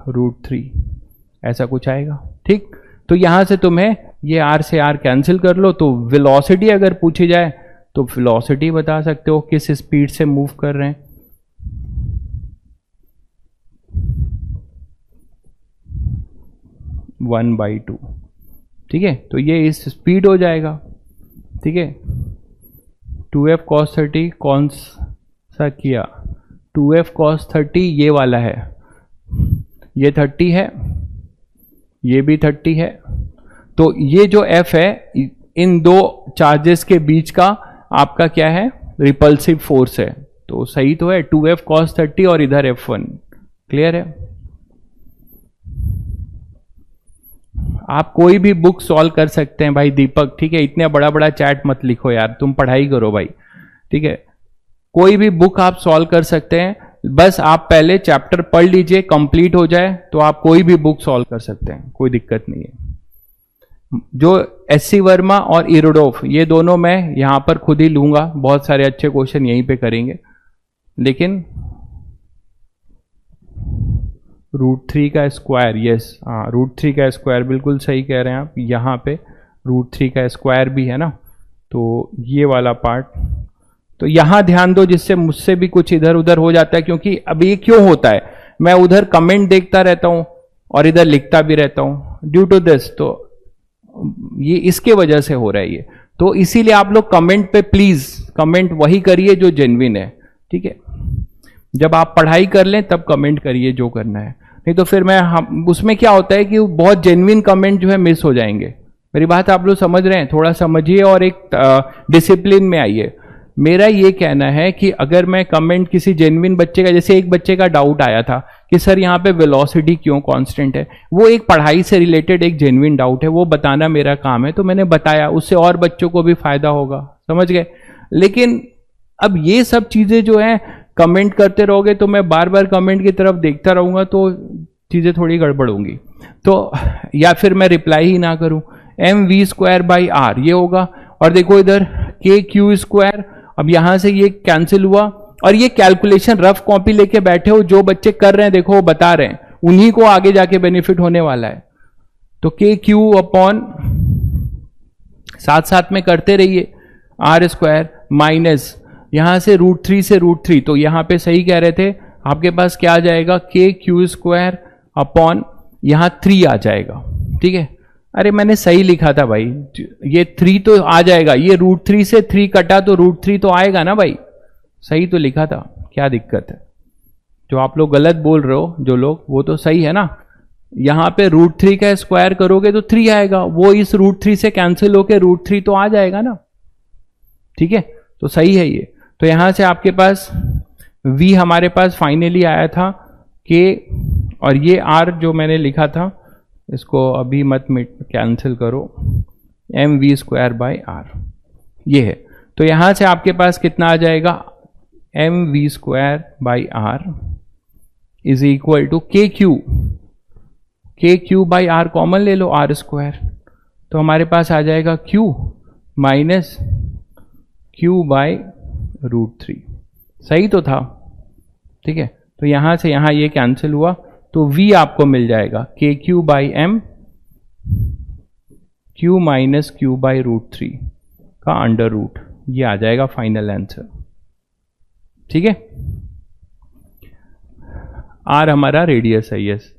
√3, ऐसा कुछ आएगा। ठीक, तो यहां से तुम्हें ये r से r कैंसिल कर लो, तो वेलोसिटी अगर पूछी जाए तो वेलोसिटी बता सकते हो किस स्पीड से मूव कर रहे हैं। One by two. ठीक है, तो ये इस स्पीड हो जाएगा। ठीक है, 2f cos 30 कौन सा किया, 2f cos 30 ये वाला है, ये 30 है, ये भी 30 है। तो ये जो f है इन दो चार्जेस के बीच का आपका क्या है, रिपल्सिव फोर्स है। तो सही तो है 2f cos 30 और इधर f1। क्लियर है? आप कोई भी बुक सॉल्व कर सकते हैं भाई दीपक। ठीक है, इतने बड़ा बड़ा चैट मत लिखो यार, तुम पढ़ाई करो भाई। ठीक है, कोई भी बुक आप सॉल्व कर सकते हैं, बस आप पहले चैप्टर पढ़ लीजिए, कंप्लीट हो जाए तो आप कोई भी बुक सॉल्व कर सकते हैं, कोई दिक्कत नहीं है। जो एससी वर्मा और इरोडोफ ये दोनों मैं यहां पर खुद ही लूंगा, बहुत सारे अच्छे क्वेश्चन यहीं पे करेंगे, लेकिन √3 का स्क्वायर, यस हाँ √3 का स्क्वायर बिल्कुल सही कह रहे हैं आप, यहाँ पे √3 का स्क्वायर भी है ना, तो ये वाला पार्ट तो यहां ध्यान दो, जिससे मुझसे भी कुछ इधर उधर हो जाता है। क्योंकि अब ये क्यों होता है, मैं उधर कमेंट देखता रहता हूं और इधर लिखता भी रहता हूं ड्यू टू दिस, तो ये इसके वजह से हो रहा है ये। तो इसीलिए आप लोग कमेंट पे प्लीज कमेंट वही करिए जो जेन्युइन है। ठीक है, जब आप पढ़ाई कर लें तब कमेंट करिए जो करना है, नहीं तो फिर उसमें क्या होता है कि बहुत जेन्युइन कमेंट जो है मिस हो जाएंगे। मेरी बात आप लोग समझ रहे हैं, थोड़ा समझिए और एक डिसिप्लिन में आइए। मेरा ये कहना है कि अगर मैं कमेंट किसी जेन्युइन बच्चे का, जैसे एक बच्चे का डाउट आया था कि सर यहाँ पे वेलोसिटी क्यों कांस्टेंट है, वो एक पढ़ाई से रिलेटेड एक जेन्युइन डाउट है, वो बताना मेरा काम है, तो मैंने बताया, उससे और बच्चों को भी फायदा होगा, समझ गए। लेकिन अब ये सब चीजें जो है कमेंट करते रहोगे तो मैं बार बार कमेंट की तरफ देखता रहूंगा तो चीजें थोड़ी गड़बड़ होंगी, तो या फिर मैं रिप्लाई ही ना करूं। mv²/r ये होगा, और देखो इधर kq², अब यहां से ये कैंसिल हुआ, और ये कैलकुलेशन रफ कॉपी लेके बैठे हो, जो बच्चे कर रहे हैं देखो वो बता रहे हैं, उन्हीं को आगे जाके बेनिफिट होने वाला है। तो kq अपॉन साथ साथ में करते रहिए r² माइनस यहां से √3 से √3, तो यहां पे सही कह रहे थे, आपके पास क्या आ जाएगा kq² अपॉन यहां 3 आ जाएगा। ठीक है, अरे मैंने सही लिखा था भाई, ये 3 तो आ जाएगा, ये √3 से 3 कटा तो √3 तो आएगा ना भाई, सही तो लिखा था, क्या दिक्कत है। जो आप लोग गलत बोल रहे हो जो लोग, वो तो सही है ना, यहां पे √3 का स्क्वायर करोगे तो 3 आएगा, वो इस √3 से कैंसिल होके √3 तो आ जाएगा ना। ठीक है, तो सही है ये। तो यहां से आपके पास v हमारे पास फाइनली आया था k, और ये r जो मैंने लिखा था इसको अभी मत कैंसिल करो, mv²/r ये है। तो यहां से आपके पास कितना आ जाएगा, mv²/r is equal to kq/r common ले लो, r², तो हमारे पास आ जाएगा q माइनस q/√3, सही तो था। ठीक है, तो यहां से यहां ये कैंसिल हुआ, तो v आपको मिल जाएगा kq/m q माइनस q/√3 का √, ये आ जाएगा फाइनल आंसर। ठीक है, r हमारा रेडियस है, यस,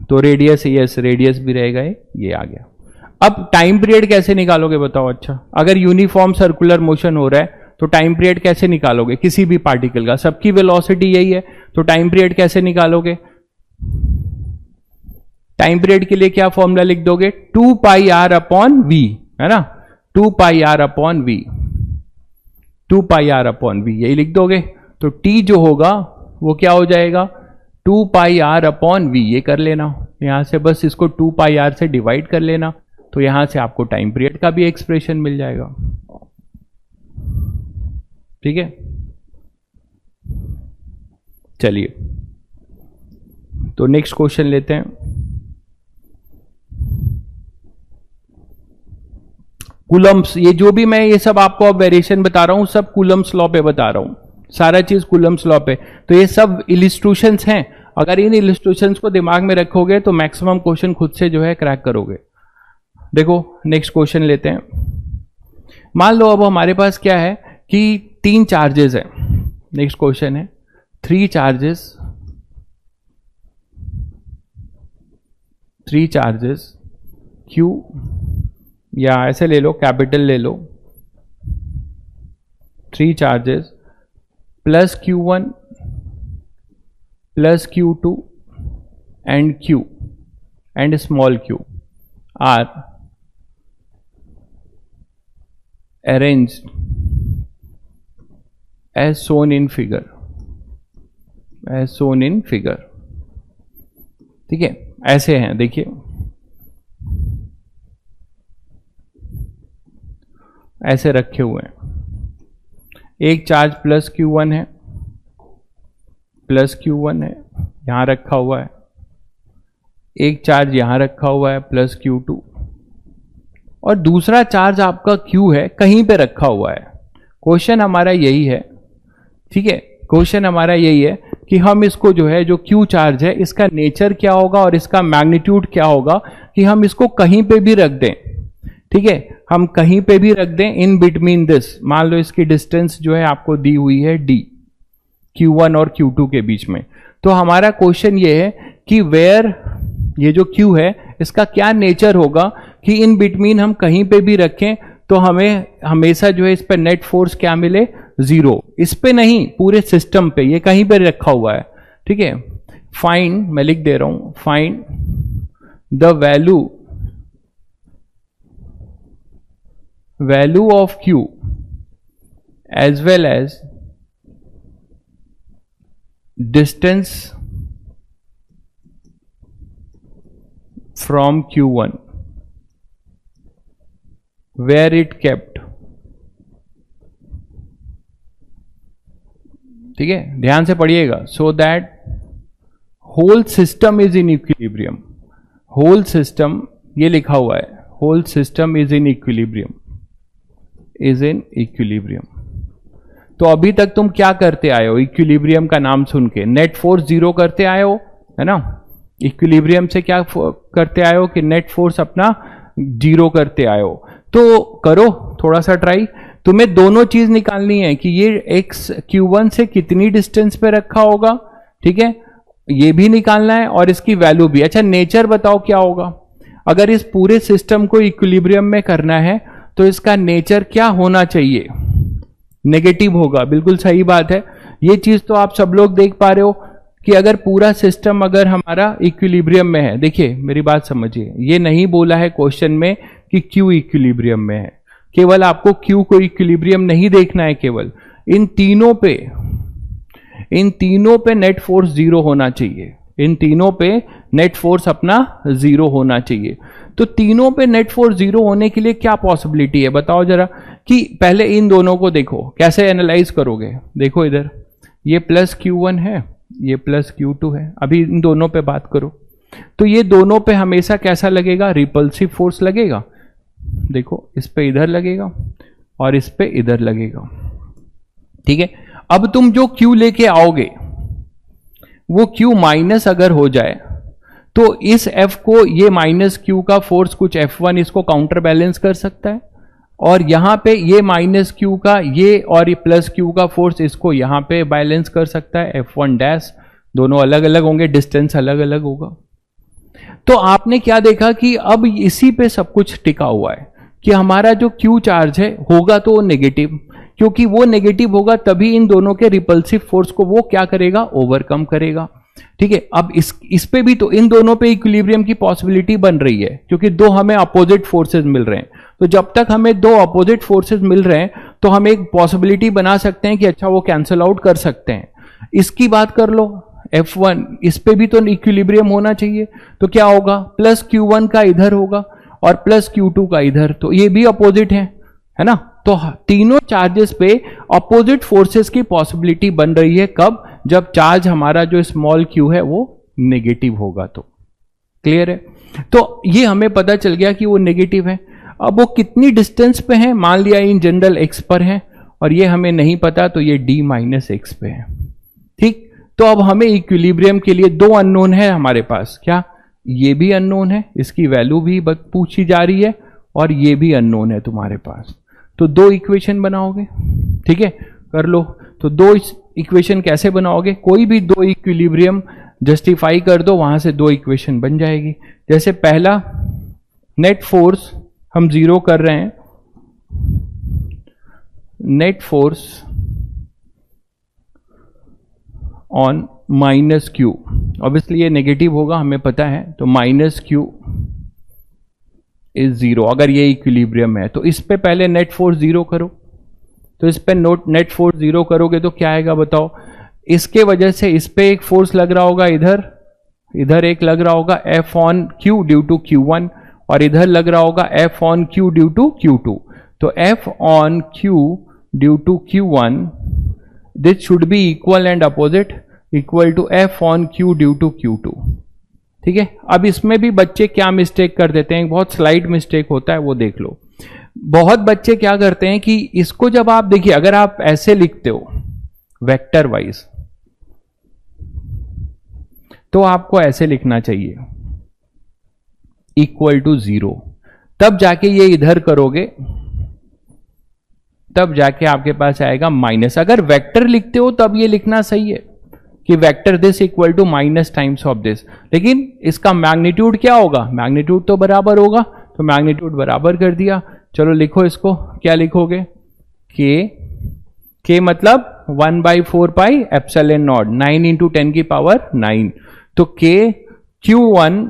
तो रेडियस यस, रेडियस भी रहेगा, ये आ गया। अब टाइम पीरियड कैसे निकालोगे बताओ। अच्छा, अगर यूनिफॉर्म सर्कुलर मोशन हो रहा है तो टाइम पीरियड कैसे निकालोगे किसी भी पार्टिकल का, सबकी वेलोसिटी यही है, तो टाइम पीरियड कैसे निकालोगे। टाइम पीरियड के लिए क्या फॉर्मूला लिख दोगे, 2πr/v, है ना, 2πr/v, 2πr/v यही लिख दोगे। तो t जो होगा वो क्या हो जाएगा, 2πr/v, ये कर लेना, यहां से बस इसको 2πr से डिवाइड कर लेना, तो यहां से आपको टाइम पीरियड का भी एक्सप्रेशन मिल जाएगा। ठीक है, चलिए तो नेक्स्ट क्वेश्चन लेते हैं। कूलम्स, ये जो भी मैं ये सब आपको अब वेरिएशन बता रहा हूं सब कूलम्स लॉ पे बता रहा हूं, सारा चीज कूलम्स लॉ पे। तो ये सब इलिस्ट्रेशंस हैं, अगर इन इलिस्ट्रेशंस को दिमाग में रखोगे तो मैक्सिमम क्वेश्चन खुद से जो है क्रैक करोगे। देखो नेक्स्ट क्वेश्चन लेते हैं। मान लो अब हमारे पास क्या है कि 3 चार्जेस है। नेक्स्ट क्वेश्चन है 3 चार्जेस Q, या ऐसे ले लो, कैपिटल ले लो, 3 charges plus Q1 plus Q2 and Q and small q are arranged as shown in figure, ठीक है, ऐसे हैं, देखिए ऐसे रखे हुए हैं। एक चार्ज प्लस Q1 है, यहां रखा हुआ है। एक चार्ज यहां रखा हुआ है प्लस Q2, और दूसरा चार्ज आपका Q है कहीं पे रखा हुआ है। क्वेश्चन हमारा यही है, ठीक है, क्वेश्चन हमारा यही है कि हम इसको जो है, जो Q चार्ज है, इसका नेचर क्या होगा और इसका मैग्नीट्यूड क्या होगा कि हम इसको कहीं पे भी रख दें, ठीक है, हम कहीं पे भी रख दें इन बिटवीन दिस। मान लो इसकी डिस्टेंस जो है आपको दी हुई है D, Q1 और Q2 के बीच में। तो हमारा क्वेश्चन ये है कि वेयर, ये जो Q है इसका क्या नेचर होगा कि इन बिटवीन हम कहीं पे भी रखें तो हमें हमेशा जो है इस पे नेट फोर्स क्या मिले, 0। इस पे नहीं, पूरे सिस्टम पे, ये कहीं पे रखा हुआ है, ठीक है। फाइंड, मैं लिख दे रहा हूं, find the value of Q as well as distance from Q1 where it kept, ठीक है, ध्यान से पढ़िएगा। So that whole system is in equilibrium, whole system, ये लिखा हुआ है, whole system is in equilibrium, तो अभी तक तुम क्या करते आए हो? इक्विलिब्रियम का नाम सुन के नेट फोर्स 0 करते आए हो, है ना। इक्विलिब्रियम से क्या करते आए हो कि नेट फोर्स अपना 0 करते आए हो। तो करो थोड़ा सा ट्राई, तुम्हें दोनों चीज निकालनी है कि ये x Q1 से कितनी डिस्टेंस पे रखा होगा, ठीक है, ये भी निकालना है और इसकी वैल्यू भी। अच्छा, नेचर बताओ क्या होगा? अगर इस पूरे सिस्टम को इक्विलिब्रियम में करना है तो इसका नेचर क्या होना चाहिए? नेगेटिव होगा, बिल्कुल सही बात है। ये चीज तो आप सब लोग देख पा रहे हो कि अगर पूरा सिस्टम अगर हमारा इक्विलिब्रियम में है, देखिए मेरी बात समझिए, ये नहीं बोला है क्वेश्चन में कि Q इक्विलिब्रियम में है, केवल आपको Q को इक्विलिब्रियम नहीं देखना है, केवल इन तीनों पे नेट फोर्स 0 होना चाहिए, इन तीनों पे नेट फोर्स अपना 0 होना चाहिए। तो तीनों पे नेट फोर्स 0 होने के लिए क्या पॉसिबिलिटी है बताओ जरा, कि पहले इन दोनों को देखो कैसे एनालाइज करोगे। देखो इधर ये प्लस Q1 है, ये प्लस Q2 है, अभी इन दोनों पे बात करो तो ये दोनों पे हमेशा कैसा लगेगा? रिपल्सिव फोर्स लगेगा। देखो इस पे इधर लगेगा और इस पे इधर लगेगा, ठीक है। अब तुम जो Q लेके आओगे वो Q माइनस अगर हो जाए तो इस F को, ये माइनस Q का फोर्स कुछ F1 इसको काउंटर बैलेंस कर सकता है, और यहां पे ये माइनस Q का ये और ये प्लस Q का फोर्स इसको यहां पे बैलेंस कर सकता है, F1 डैश, दोनों अलग अलग होंगे, डिस्टेंस अलग अलग होगा। तो आपने क्या देखा कि अब इसी पे सब कुछ टिका हुआ है कि हमारा जो Q चार्ज है होगा तो वो नेगेटिव, क्योंकि वो नेगेटिव होगा तभी इन दोनों के रिपल्सिव फोर्स को वो क्या करेगा? ओवरकम करेगा, ठीक है। अब इस पे भी तो इन दोनों पे इक्विलिब्रियम की पॉसिबिलिटी बन रही है, क्योंकि दो हमें अपोजिट फोर्सेस मिल रहे हैं। तो जब तक हमें दो अपोजिट फोर्सेस मिल रहे हैं तो हम एक पॉसिबिलिटी बना सकते हैं कि अच्छा वो कैंसल आउट कर सकते हैं। इसकी बात कर लो F1, इस पे भी तो इक्विलिब्रियम होना चाहिए, तो क्या होगा? प्लस Q1 का इधर होगा और प्लस Q2 का इधर, तो ये भी अपोजिट है ना। तो तीनों चार्जेस पे अपोजिट फोर्सेस की पॉसिबिलिटी बन रही है, कब? जब चार्ज हमारा जो स्मॉल q है वो नेगेटिव होगा। तो क्लियर है? तो ये हमें पता चल गया कि वो नेगेटिव है। अब वो कितनी डिस्टेंस पे है, मान लिया इन जनरल x पर है और ये हमें नहीं पता, तो ये d माइनस एक्स पे है। ठीक, तो अब हमें इक्विलिब्रियम के लिए दो अननोन है हमारे पास। क्या? ये भी अननोन है, इसकी वैल्यू भी पूछी जा रही है, और ये भी अननोन है तुम्हारे पास। तो दो इक्वेशन बनाओगे। ठीक है, कर लो। तो दो इक्वेशन कैसे बनाओगे? कोई भी दो इक्विलिब्रियम जस्टिफाई कर दो, वहां से दो इक्वेशन बन जाएगी। जैसे पहला, नेट फोर्स हम जीरो कर रहे हैं, net force on minus Q, obviously ये नेगेटिव होगा हमें पता है, तो माइनस क्यू इज जीरो। अगर ये इक्विलिब्रियम है तो इस पे पहले नेट फोर्स जीरो करो। तो इस पे नेट फोर्स जीरो करोगे तो क्या आएगा बताओ? इसके वजह से इस पे एक फोर्स लग रहा होगा, इधर एक लग रहा होगा F on Q due to Q1, और इधर लग रहा होगा F on Q due to Q2। तो F on Q due to Q1, this should be equal and opposite, equal to F on Q due to Q2। ठीक है, अब इसमें भी बच्चे क्या मिस्टेक कर देते हैं, बहुत स्लाइड मिस्टेक होता है, वो देख लो। बहुत बच्चे क्या करते हैं कि इसको जब आप देखिए, अगर आप ऐसे लिखते हो वेक्टर वाइज, तो आपको ऐसे लिखना चाहिए, इक्वल टू जीरो। तब जाके ये इधर करोगे, तब जाके आपके पास आएगा माइनस। अगर वेक्टर लिखते हो तब ये लिखना सही है कि vector this equal to minus times of this, लेकिन इसका मैग्नीट्यूड क्या होगा? मैग्नीट्यूड तो बराबर होगा, तो मैग्नीट्यूड बराबर कर दिया। चलो लिखो इसको, क्या लिखोगे? के मतलब 1/4 पाई एप्सिलॉन नॉट, 9 इंटू 10 की पावर 9। तो k Q1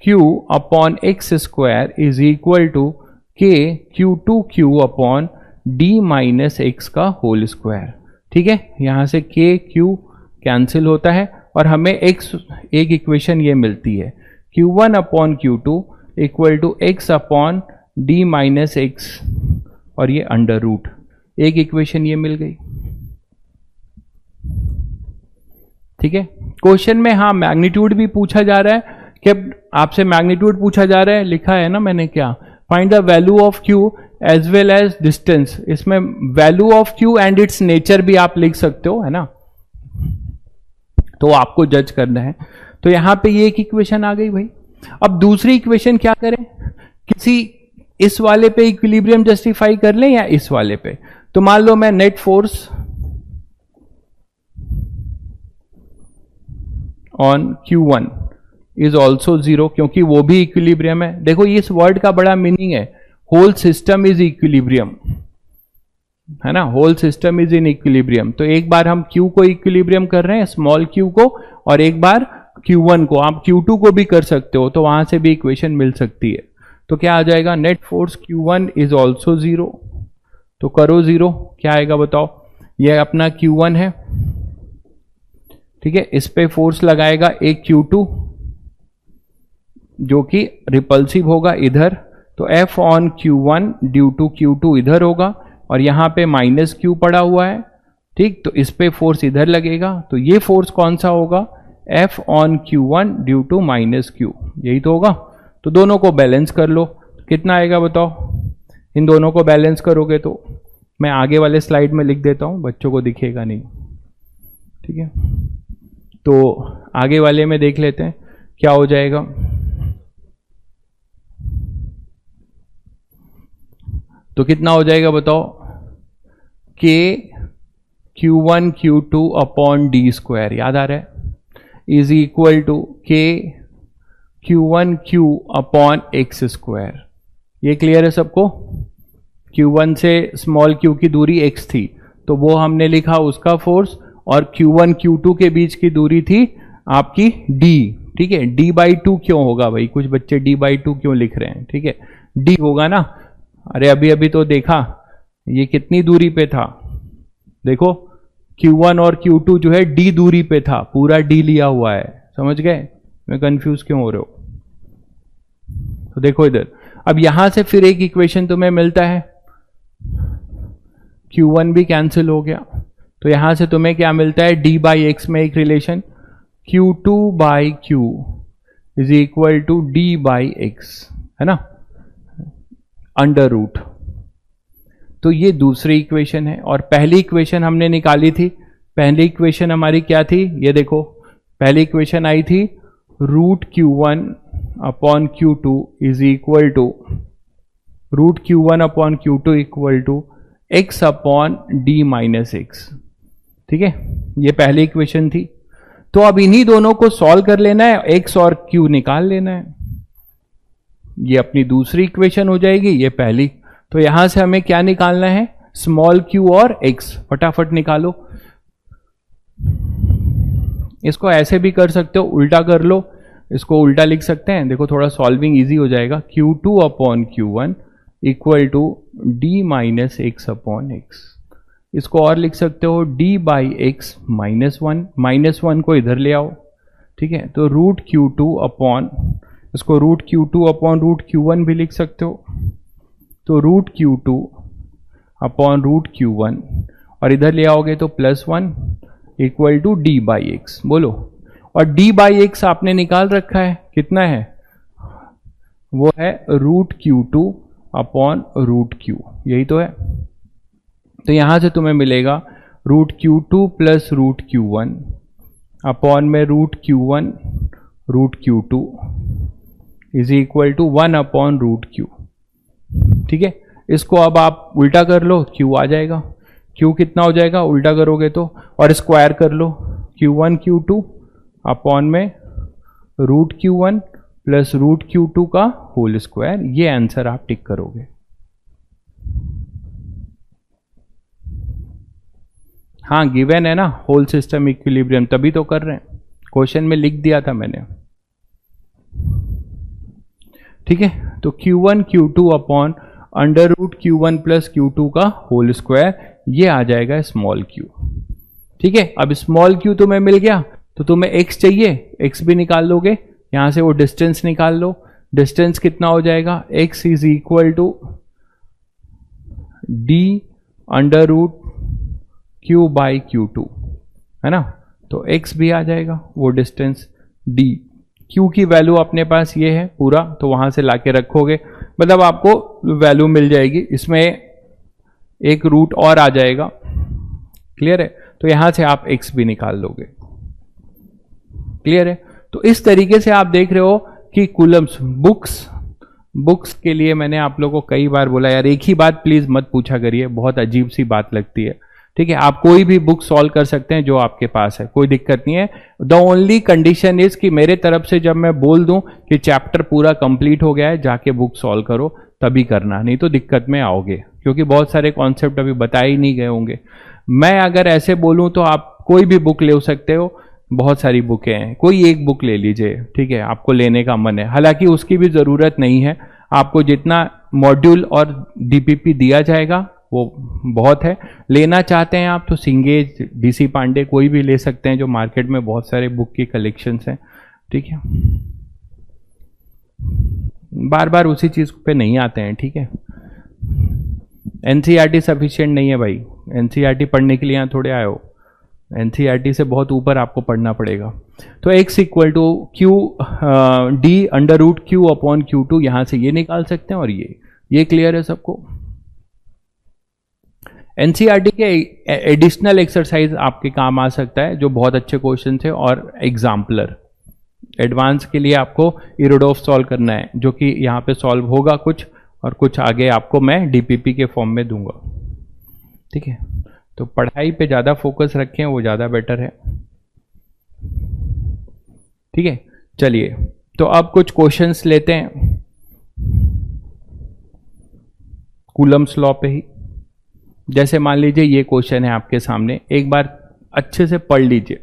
Q upon x square is equal to k Q2 Q upon d minus x का होल स्क्वायर। ठीक है, यहां से के क्यू कैंसिल होता है और हमें एक्स, एक इक्वेशन ये मिलती है, Q1 upon Q2 equal to x upon d minus x, और ये अंडर रूट, एक इक्वेशन ये मिल गई। ठीक है, क्वेश्चन में हाँ मैग्नीट्यूड भी पूछा जा रहा है, कि आपसे मैग्नीट्यूड पूछा जा रहा है, लिखा है ना मैंने क्या, find the value of q as well as distance. इसमें value of q and its nature भी आप लिख सकते हो, है ना, तो आपको जज करना है। तो यहां पे ये एक इक्वेशन आ गई भाई। अब दूसरी इक्वेशन क्या करें, किसी इस वाले पे इक्विलिब्रियम जस्टिफाई कर लें या इस वाले पे। तो मान लो मैं net force on Q1 is also zero, क्योंकि वो भी इक्विलिब्रियम है। देखो इस वर्ड का बड़ा मीनिंग है, होल सिस्टम इज इक्विलिब्रियम, है ना, whole system is in equilibrium. तो एक बार हम Q को इक्विलिब्रियम कर रहे हैं, स्मॉल q को, और एक बार Q1 को, आप Q2 को भी कर सकते हो, तो वहां से भी इक्वेशन मिल सकती है। तो क्या आ जाएगा, net force Q1 is also zero. तो करो जीरो, क्या आएगा बताओ? ये अपना Q1 है, ठीक है, इस पे फोर्स लगाएगा एक Q2 जो कि रिपल्सिव होगा इधर, तो F on Q1 due to Q2 इधर होगा, और यहां पे माइनस Q पड़ा हुआ है। ठीक, तो इस पे फोर्स इधर लगेगा, तो ये फोर्स कौन सा होगा? F on Q1 due to minus Q, यही तो होगा। तो दोनों को बैलेंस कर लो, कितना आएगा बताओ? इन दोनों को बैलेंस करोगे तो मैं आगे वाले स्लाइड में लिख देता हूं, बच्चों को दिखेगा नहीं। ठीक है, तो आगे वाले में देख लेते हैं क्या हो जाएगा। तो कितना हो जाएगा बताओ? के Q1 Q2 upon D square, याद आ रहा है, इज इक्वल टू के Q1 Q upon x square. ये क्लियर है सबको? Q1 से स्मॉल q की दूरी x थी, तो वो हमने लिखा उसका फोर्स, और Q1 Q2 के बीच की दूरी थी आपकी d। ठीक है, d/2 क्यों होगा भाई? कुछ बच्चे d/2 क्यों लिख रहे हैं? ठीक है, d होगा ना। अरे अभी अभी तो देखा ये कितनी दूरी पे था, देखो Q1 और Q2 जो है d दूरी पे था, पूरा d लिया हुआ है, समझ गए? मैं कंफ्यूज क्यों हो रहे हो? तो देखो इधर, अब यहां से फिर एक इक्वेशन तुम्हें मिलता है, Q1 भी कैंसिल हो गया, तो यहां से तुम्हें क्या मिलता है, d बाई एक्स में एक relation Q2 by Q is equal to d by x, है ना, अंडर रूट। तो ये दूसरी इक्वेशन है। और पहली इक्वेशन हमने निकाली थी, पहली इक्वेशन हमारी क्या थी, ये देखो, पहली इक्वेशन आई थी root Q1 upon Q2 is equal to root Q1 upon Q2 equal to x upon d minus x. ठीक है, ये पहली इक्वेशन थी। तो अब इन्हीं दोनों को सॉल्व कर लेना है, x और q निकाल लेना है। ये अपनी दूसरी इक्वेशन हो जाएगी, ये पहली। तो यहां से हमें क्या निकालना है, स्मॉल q और x, फटाफट निकालो। इसको ऐसे भी कर सकते हो, उल्टा कर लो, इसको उल्टा लिख सकते हैं, देखो थोड़ा सॉल्विंग इजी हो जाएगा। Q2 upon Q1 equal to d minus x upon x. इसको और लिख सकते हो d by x minus one, minus one को इधर ले आओ। ठीक है, तो रूट Q2 अपॉन, इसको root Q2 upon root Q1 भी लिख सकते हो। तो root Q2 upon root Q1 और इधर ले आओगे तो plus one equal to d by x. बोलो, और d बाई एक्स आपने निकाल रखा है, कितना है, वो है root Q2 upon root Q, यही तो है। तो यहां से तुम्हें मिलेगा root Q2 plus root Q1 upon में root Q1 root Q2 is equal to 1 upon root Q। ठीक है, इसको अब आप उल्टा कर लो, Q आ जाएगा। Q कितना हो जाएगा उल्टा करोगे तो, और स्क्वायर कर लो, Q1 Q2 अपॉन में root Q1 plus root Q2 का होल स्क्वायर। ये आंसर आप टिक करोगे। हाँ, गिवन है ना, होल सिस्टम इक्विलिब्रियम, तभी तो कर रहे हैं, क्वेश्चन में लिख दिया था मैंने। ठीक है, तो Q1 Q2 upon under root Q1 plus Q2 का होल स्क्वायर, ये आ जाएगा स्मॉल q। ठीक है, अब स्मॉल q तुम्हें मिल गया, तो तुम्हें x चाहिए, x भी निकाल लोगे, यहां से वो डिस्टेंस निकाल लो। डिस्टेंस कितना हो जाएगा, x is equal to d under root q by Q2, है ना। तो x भी आ जाएगा, वो डिस्टेंस d। q की वैल्यू अपने पास ये है पूरा, तो वहां से लाके रखोगे, मतलब आपको वैल्यू मिल जाएगी। इसमें एक रूट और आ जाएगा, क्लियर है। तो यहां से आप x भी निकाल लोगे, क्लियर है। तो इस तरीके से आप देख रहे हो कि कूलम्स बुक्स के लिए मैंने आप लोगों को कई बार बोला, यार एक ही बात प्लीज मत पूछा करिए, बहुत अजीब सी बात लगती है। ठीक है, आप कोई भी बुक सॉल्व कर सकते हैं जो आपके पास है, कोई दिक्कत नहीं है। द ओनली कंडीशन इज कि मेरे तरफ से जब मैं बोल दूं कि चैप्टर पूरा कंप्लीट हो गया है, जाके बुक सॉल्व करो, तभी करना, नहीं तो दिक्कत में आओगे, क्योंकि बहुत सारे कॉन्सेप्ट अभी बताए ही नहीं गए होंगे। मैं अगर ऐसे बोलूं तो आप कोई भी बुक ले सकते हो, बहुत सारी बुकें हैं, कोई एक बुक ले लीजिए, ठीक है, आपको लेने का मन है, हालांकि उसकी भी जरूरत नहीं है। आपको जितना मॉड्यूल और डीपीपी दिया जाएगा वो बहुत है। लेना चाहते हैं आप तो सिंगेज, डीसी पांडे, कोई भी ले सकते हैं, जो मार्केट में बहुत सारे बुक की कलेक्शंस हैं। ठीक है, बार बार उसी चीज पे नहीं आते हैं। ठीक है, एनसीईआरटी सफिशिएंट नहीं है भाई, एनसीईआरटी पढ़ने के लिए यहाँ थोड़े आए हो, एनसीईआरटी से बहुत ऊपर आपको पढ़ना पड़ेगा। तो x equal to q d under root q upon Q2, यहां से ये निकाल सकते हैं, और ये क्लियर है सबको। एनसीईआरटी के एडिशनल एक्सरसाइज आपके काम आ सकता है, जो बहुत अच्छे क्वेश्चन थे और एग्जाम्पलर। एडवांस के लिए आपको इरोडोफ सॉल्व करना है, जो कि यहाँ पे सॉल्व होगा कुछ, और कुछ आगे आपको मैं डीपीपी के फॉर्म में दूंगा। ठीक है, तो पढ़ाई पे ज़्यादा फोकस रखें, वो ज़्यादा बेटर है। ठीक है, चलिए, तो अब कुछ क्वेश्चंस लेते हैं कूलम्स लॉ पे ही। जैसे मान लीजिए ये क्वेश्चन है आपके सामने, एक बार अच्छे से पढ़ लीजिए,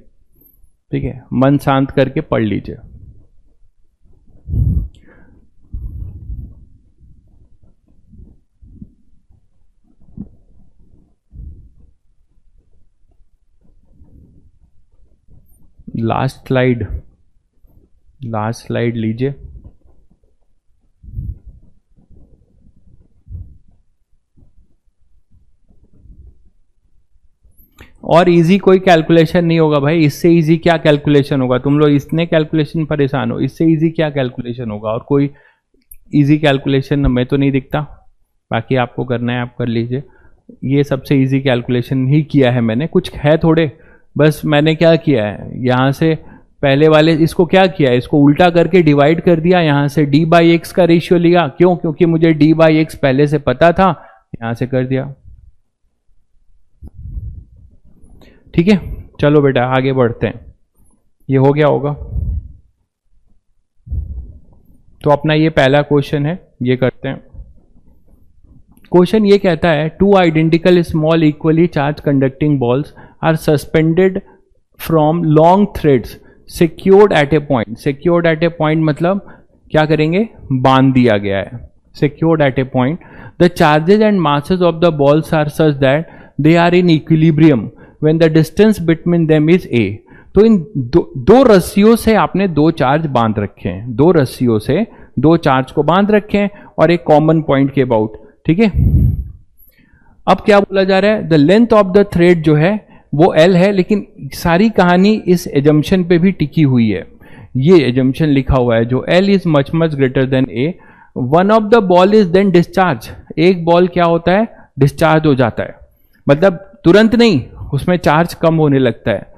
ठीक है, मन शांत करके पढ़ लीजिए। लास्ट स्लाइड लीजिए। और इजी कोई कैलकुलेशन नहीं होगा भाई, इससे इजी क्या कैलकुलेशन होगा, तुम लोग इतने कैलकुलेशन परेशान हो, इससे इजी क्या कैलकुलेशन होगा, और कोई इजी कैलकुलेशन हमें तो नहीं दिखता, बाकी आपको करना है आप कर लीजिए। ये सबसे इजी कैलकुलेशन ही किया है मैंने, कुछ है थोड़े, बस मैंने क्या किया है, यहाँ से पहले वाले इसको क्या किया है, इसको उल्टा करके डिवाइड कर दिया, यहाँ से d बाई एक्स का रेशियो लिया, क्यों, क्योंकि मुझे d बाई एक्स पहले से पता था, यहां से कर दिया। ठीक है, चलो बेटा आगे बढ़ते हैं, ये हो गया होगा। तो अपना ये पहला क्वेश्चन है, ये करते हैं। क्वेश्चन ये कहता है, two identical small equally charge conducting balls are suspended from long threads secured at a point. Secured at a point मतलब क्या करेंगे, बांध दिया गया है। Secured at a point, the charges and masses of the balls are such that they are in equilibrium when the distance between them is a. तो इन दो रस्सियों से आपने दो चार्ज बांध रखे हैं, दो रस्सियों से दो चार्ज को बांध रखे हैं और एक कॉमन पॉइंट के अबाउट। ठीक है, अब क्या बोला जा रहा है, the length of the thread जो है वो L है, लेकिन सारी कहानी इस एजम्पशन पे भी टिकी हुई है। ये एजम्पशन लिखा हुआ है जो L is much much greater than A, one of the ball is then discharge. एक बॉल क्या होता है, डिस्चार्ज हो जाता है, मतलब तुरंत नहीं, उसमें चार्ज कम होने लगता है।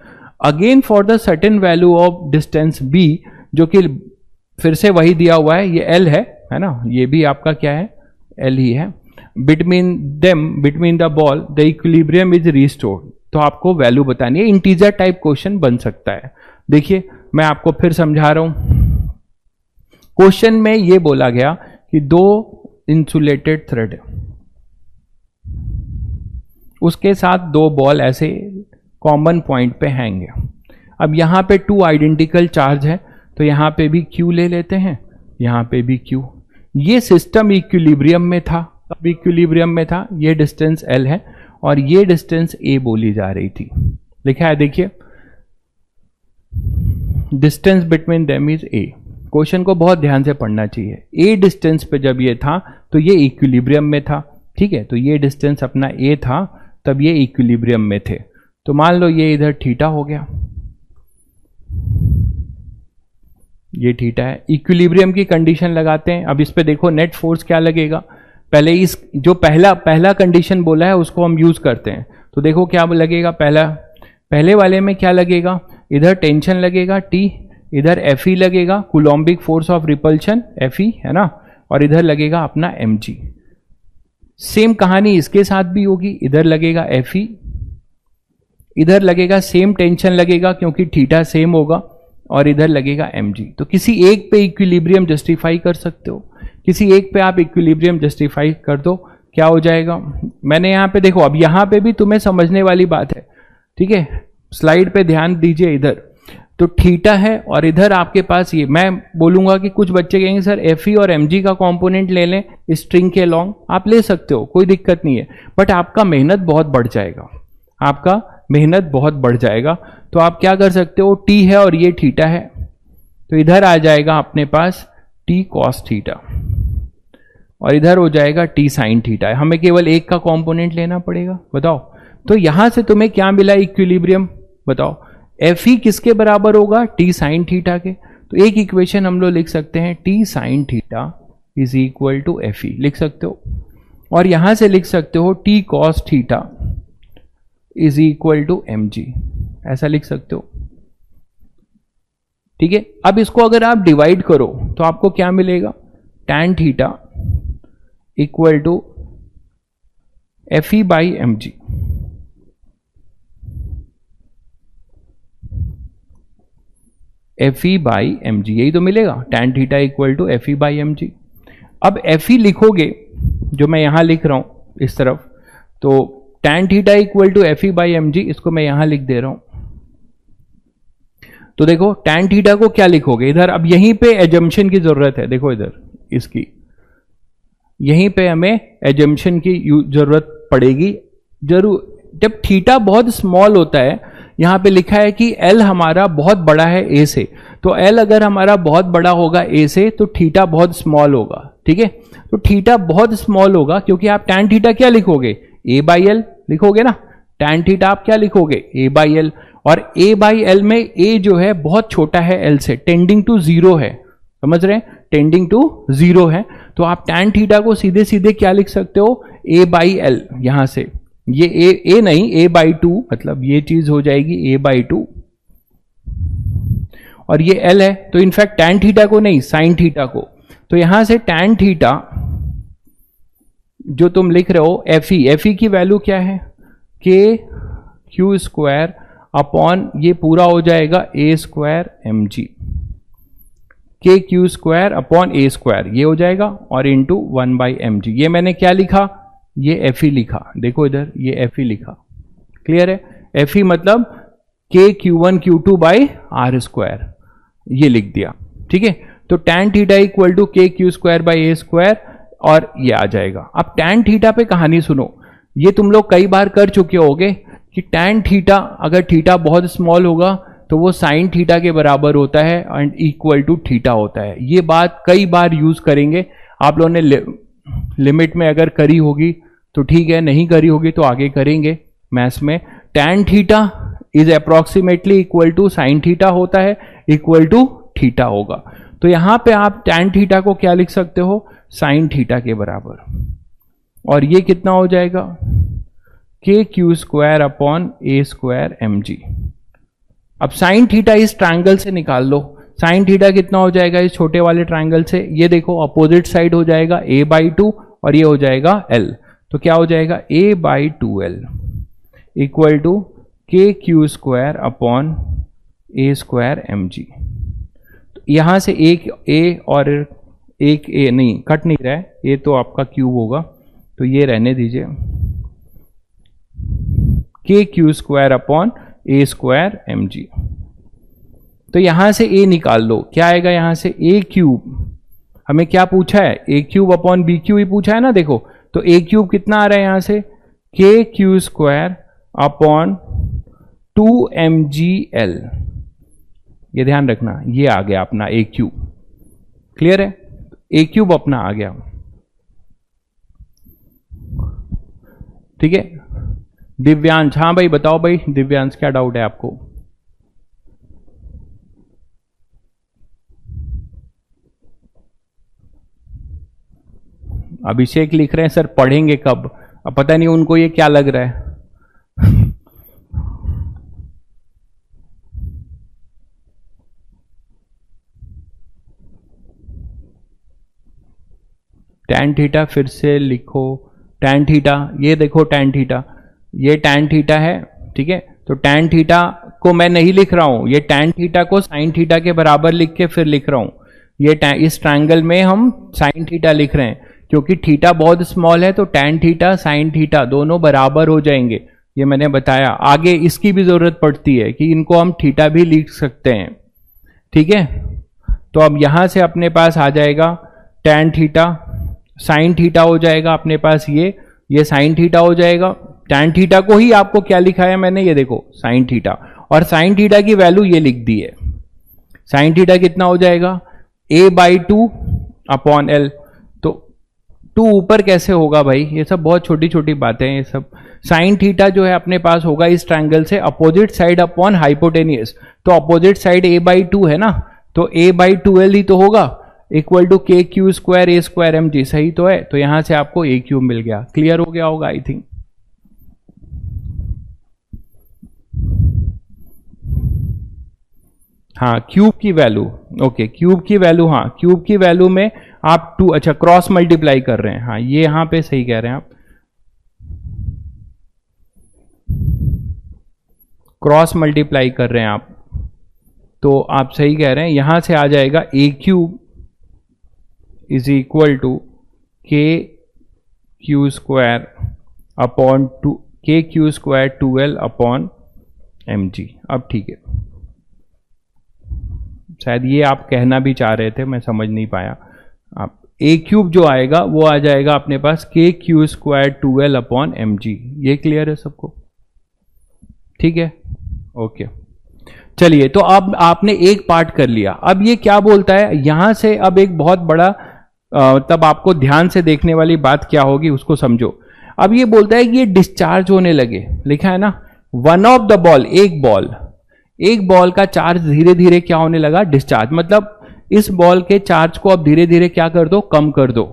Again for the certain value of distance B, जो कि फिर से वही दिया हुआ है, ये L है ना, ये भी आपका क्या है, L ही है। Between them, between the ball the equilibrium is restored. तो आपको वैल्यू बतानी है, इंटीजर टाइप क्वेश्चन बन सकता है। देखिए मैं आपको फिर समझा रहा हूं, क्वेश्चन में ये बोला गया कि दो इंसुलेटेड थ्रेड, उसके साथ दो बॉल ऐसे कॉमन पॉइंट पे हैंगे। अब यहां पे टू आइडेंटिकल चार्ज है, तो यहां पे भी Q ले लेते हैं, यहां पे भी Q। ये सिस्टम इक्विलिब्रियम में था, अब इक्विलिब्रियम में था, ये डिस्टेंस L है और ये डिस्टेंस A बोली जा रही थी। लिखा है देखिए, distance between them is A। Question को बहुत ध्यान से पढ़ना चाहिए। A डिस्टेंस पे जब ये था तो ये इक्विलिब्रियम में था, ठीक है, तो ये डिस्टेंस अपना A था, तब ये इक्विलिब्रियम में थे। तो मान लो ये इधर थीटा हो गया, ये थीटा है, इक्विलिब्रियम की कंडीशन लगाते हैं। अब इस पे देखो नेट फोर्स क्या लगेगा, पहले इस जो पहला कंडीशन बोला है उसको हम यूज करते हैं। तो देखो क्या लगेगा, पहले वाले में क्या लगेगा, इधर टेंशन लगेगा T, इधर Fe लगेगा, कूलॉम्बिक फोर्स ऑफ रिपल्शन Fe है ना, और इधर लगेगा अपना mg। सेम कहानी इसके साथ भी होगी, इधर लगेगा Fe, इधर लगेगा सेम टेंशन लगेगा क्योंकि थीटा सेम होगा, और इधर लगेगा mg। तो किसी एक पे इक्विलिब्रियम जस्टिफाई कर सकते हो, किसी एक पे आप इक्विलिब्रियम जस्टिफाई कर दो, क्या हो जाएगा। मैंने यहाँ पे देखो, अब यहाँ पे भी तुम्हें समझने वाली बात है, ठीक है, स्लाइड पे ध्यान दीजिए। इधर तो थीटा है और इधर आपके पास ये, मैं बोलूंगा कि कुछ बच्चे कहेंगे सर Fe और mg का कंपोनेंट ले लें स्ट्रिंग के लॉन्ग, आप ले सकते हो, कोई दिक्कत नहीं है, बट आपका मेहनत बहुत बढ़ जाएगा, आपका मेहनत बहुत बढ़ जाएगा। तो आप क्या कर सकते हो, T है और ये थीटा है, तो इधर आ जाएगा अपने पास T cos थीटा और इधर हो जाएगा T sin थीटा है। हमें केवल एक का कंपोनेंट लेना पड़ेगा, बताओ। तो यहां से तुम्हें क्या मिला इक्विलिब्रियम, बताओ। Fe किसके बराबर होगा, T sin थीटा के। तो एक इक्वेशन हम लोग लिख सकते हैं, T sin theta is equal to Fe, लिख सकते हो। और यहां से लिख सकते हो T cos theta is equal to mg, ऐसा लिख सकते हो, ठीक है। अब इसको अगर आप डिवाइड करो तो आपको क्या मिलेगा, tan theta equal to Fe by mg। Fe by mg, यही तो मिलेगा, tan theta equal to Fe by mg। अब Fe लिखोगे, जो मैं यहां लिख रहा हूं इस तरफ, तो tan theta equal to Fe by mg, इसको मैं यहां लिख दे रहा हूं। तो देखो tan थीटा को क्या लिखोगे इधर, अब यहीं पे एजम्पशन की जरूरत है, देखो इधर इसकी, यहीं पे हमें एजम्पशन की जरूरत पड़ेगी जरूर। जब थीटा बहुत स्मॉल होता है, यहां पे लिखा है कि L हमारा बहुत बड़ा है A से, तो L अगर हमारा बहुत बड़ा होगा A से तो थीटा बहुत स्मॉल होगा, ठीक है। तो थीटा बहुत स्मॉल होगा क्योंकि आप tan थीटा क्या लिखोगे, A बाई L लिखोगे ना, tan थीटा आप क्या लिखोगे, a बाई एल, और a बाई एल में a जो है बहुत छोटा है l से, टेंडिंग टू जीरो है, समझ रहे हैं, टेंडिंग टू जीरो है, तो आप tan थीटा को सीधे सीधे क्या लिख सकते हो, a बाई एल, यहां से ये a नहीं, a बाई टू, मतलब ये चीज हो जाएगी a बाई टू, और ये l है, तो इनफैक्ट tan थीटा को नहीं, sin थीटा को, तो यहां से tan थीटा जो तुम लिख रहे हो एफ ई की वैल्यू क्या है, के क्यू स्क्वायर अपॉन ये पूरा हो जाएगा ए स्क्वायर एम जी, के q square upon a square ये हो जाएगा, और इंटू 1 बाई एम जी, ये मैंने क्या लिखा, ये एफ ई लिखा, देखो इधर ये एफ ई लिखा, क्लियर है, एफ ई मतलब k q one q two by r square, ये लिख दिया, ठीक है। तो tan theta equal to k q square by a square, और ये आ जाएगा। अब tan थीटा पे कहानी सुनो, ये तुम लोग कई बार कर चुके होगे कि tan थीटा अगर थीटा बहुत स्मॉल होगा तो वो sin थीटा के बराबर होता है एंड इक्वल टू थीटा होता है। ये बात कई बार यूज करेंगे आप लोगों ने, लिमिट में अगर करी होगी तो ठीक है, नहीं करी होगी तो आगे करेंगे मैथ्स में। tan theta is approximately equal to sin theta होता है, इक्वल टू थीटा होगा। तो यहां पे आप tan थीटा को क्या लिख सकते हो, sin थीटा के बराबर, और ये कितना हो जाएगा, के q square upon a square m g. अब sin थीटा इस ट्रायंगल से निकाल लो, sin थीटा कितना हो जाएगा इस छोटे वाले ट्रायंगल से, ये देखो अपोजिट साइड हो जाएगा a बाई टू और ये हो जाएगा l, तो क्या हो जाएगा a by two l equal to k q square upon a square m g. यहां से एक a और एक a नहीं कट नहीं रहा है, ये तो आपका क्यूब होगा, तो ये रहने दीजिए, के q square upon a square m जी। तो यहां से a निकाल लो, क्या आएगा यहां से a क्यूब, हमें क्या पूछा है, a cube upon b cube ही पूछा है ना, देखो तो a क्यूब कितना आ रहा है यहां से, के क्यू स्क्वायर अपॉन 2mgl, ये ध्यान रखना, ये आ गया अपना a क्यूब, क्लियर है, a क्यूब अपना आ गया, ठीक है। दिव्यांश, हाँ भाई बताओ भाई दिव्यांश, क्या डाउट है आपको, अभिषेक लिख रहे हैं सर पढ़ेंगे कब, अब पता नहीं उनको ये क्या लग रहा है। tan थीटा फिर से लिखो, tan थीटा, ये देखो tan थीटा, ये tan थीटा है, ठीक है, तो tan थीटा को मैं नहीं लिख रहा हूं, ये tan थीटा को sin थीटा के बराबर लिख के फिर लिख रहा हूं, ये इस ट्रायंगल में हम sin थीटा लिख रहे हैं, क्योंकि थीटा बहुत स्मॉल है तो tan थीटा sin थीटा दोनों बराबर हो जाएंगे, ये मैंने बताया। आगे इसकी भी जरूरत पड़ती है कि इनको हम थीटा भी लिख सकते हैं, ठीक है। तो अब यहां से अपने पास आ जाएगा tan थीटा, sin थीटा हो जाएगा अपने पास, ये sin थीटा हो जाएगा, tan थीटा को ही आपको क्या लिखा है मैंने, ये देखो sin थीटा, और sin थीटा की वैल्यू ये लिख दी है, sin थीटा कितना हो जाएगा a by two upon L, तो 2 ऊपर कैसे होगा भाई, ये सब बहुत छोटी छोटी बातें हैं ये सब। sin थीटा जो है अपने पास होगा इस ट्रायंगल से अपोजिट साइड अपॉन हाइपोटेनियस, तो opposite side a by to है ना, तो a बाई टू एल ही तो होगा, equal to k q square A square m जी, सही तो है, तो यहां से आपको a क्यूब मिल गया, क्लियर हो गया होगा आई थिंक। हाँ क्यूब की वैल्यू, ओके क्यूब की वैल्यू, हाँ क्यूब की वैल्यू में आप 2, अच्छा क्रॉस मल्टीप्लाई कर रहे हैं, हाँ ये यहां पे सही कह रहे हैं आप, क्रॉस मल्टीप्लाई कर रहे हैं आप, तो आप सही कह रहे हैं, यहां से आ जाएगा a cube is equal to k q square upon k q square 2l upon m g. अब ठीक है, शायद ये आप कहना भी चाह रहे थे, मैं समझ नहीं पाया। आप a क्यूब जो आएगा वो आ जाएगा अपने पास k q square 2l upon m g, ये क्लियर है सबको, ठीक है, ओके। चलिए तो अब आपने एक पार्ट कर लिया, अब ये क्या बोलता है यहां से, अब एक बहुत बड़ा तब आपको ध्यान से देखने वाली बात क्या होगी उसको समझो। अब ये बोलता है कि ये डिस्चार्ज होने लगे, लिखा है ना, वन ऑफ द बॉल, एक बॉल का चार्ज धीरे धीरे क्या होने लगा, डिस्चार्ज, मतलब इस बॉल के चार्ज को अब धीरे धीरे क्या कर दो, कम कर दो।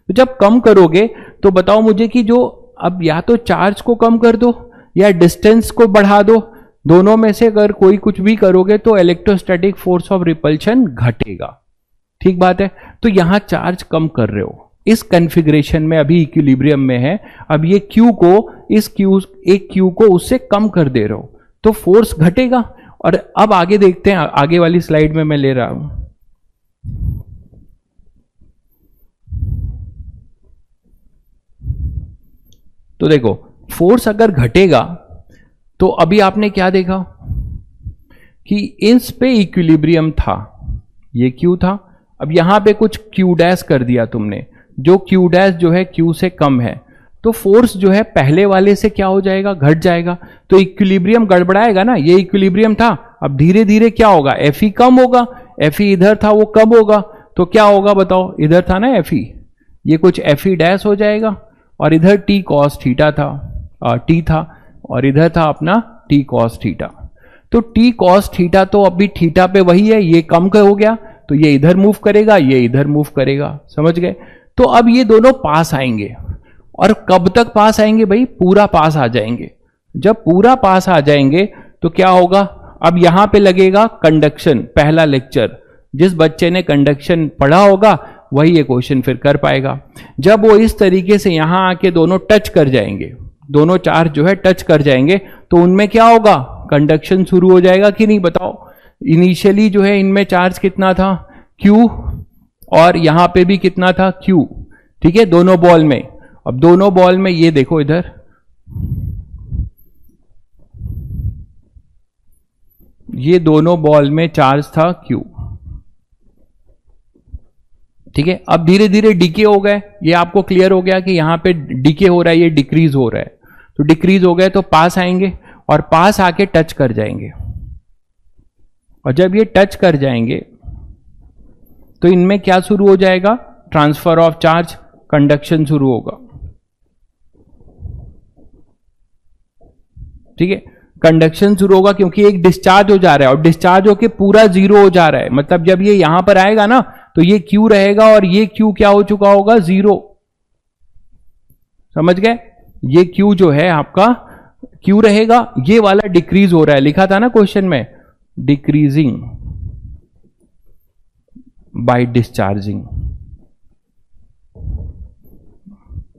तो जब कम करोगे तो बताओ मुझे कि जो अब या तो चार्ज को कम कर दो या डिस्टेंस को बढ़ा दो, दोनों में से अगर कोई कुछ भी करोगे तो इलेक्ट्रोस्टैटिक फोर्स ऑफ रिपल्शन घटेगा। ठीक बात है। तो यहां चार्ज कम कर रहे हो, इस कॉन्फ़िगरेशन में अभी इक्विलिब्रियम में है, अब ये Q को एक Q को उससे कम कर दे रहे हो तो फोर्स घटेगा। और अब आगे देखते हैं, आगे वाली स्लाइड में मैं ले रहा हूं। तो देखो फोर्स अगर घटेगा तो अभी आपने क्या देखा कि इस पे इक्विलिब्रियम था, ये Q था, अब यहां पे कुछ Q डैश कर दिया तुमने, जो Q डैश जो है Q से कम है, तो फोर्स जो है पहले वाले से क्या हो जाएगा, घट जाएगा। तो इक्विलिब्रियम गड़बड़ाएगा ना, ये इक्विलिब्रियम था, अब धीरे धीरे क्या होगा, Fe कम होगा, Fe इधर था वो कम होगा, तो क्या होगा बताओ, इधर था ना Fe, ये कुछ Fe डैश हो जाएगा, और इधर T cos थीटा था, T था, और इधर था अपना T cos थीटा। तो T cos थीटा तो अभी थीटा पे वही है, ये कम का हो गया, तो ये इधर मूव करेगा, ये इधर मूव करेगा, समझ गए। तो अब ये दोनों पास आएंगे, और कब तक पास आएंगे भाई, पूरा पास आ जाएंगे। जब पूरा पास आ जाएंगे तो क्या होगा, अब यहां पे लगेगा कंडक्शन, पहला लेक्चर, जिस बच्चे ने कंडक्शन पढ़ा होगा वही ये क्वेश्चन फिर कर पाएगा। जब वो इस तरीके से यहां आके दोनों टच कर जाएंगे, दोनों चार्ज जो है टच कर जाएंगे, तो उनमें क्या होगा, कंडक्शन शुरू हो जाएगा कि नहीं बताओ। इनिशियली जो है इनमें चार्ज कितना था, Q, और यहां पे भी कितना था, Q, ठीक है, दोनों बॉल में। अब दोनों बॉल में ये देखो इधर, ये दोनों बॉल में चार्ज था Q, ठीक है। अब धीरे धीरे डीके हो गए, ये आपको क्लियर हो गया कि यहां पे डीके हो रहा है, ये डिक्रीज हो रहा है, तो डिक्रीज हो गए तो पास आएंगे, और पास आके टच कर जाएंगे, और जब ये टच कर जाएंगे तो इनमें क्या शुरू हो जाएगा, ट्रांसफर ऑफ चार्ज, कंडक्शन शुरू होगा, ठीक है, कंडक्शन शुरू होगा, क्योंकि एक डिस्चार्ज हो जा रहा है, और डिस्चार्ज होके पूरा जीरो हो जा रहा है, मतलब जब ये यहां पर आएगा ना तो ये Q रहेगा, और ये Q क्या हो चुका होगा, जीरो, समझ गए। ये Q जो है आपका Q रहेगा, ये वाला डिक्रीज हो रहा है, लिखा था ना क्वेश्चन में, डिक्रीजिंग बाय डिस्चार्जिंग।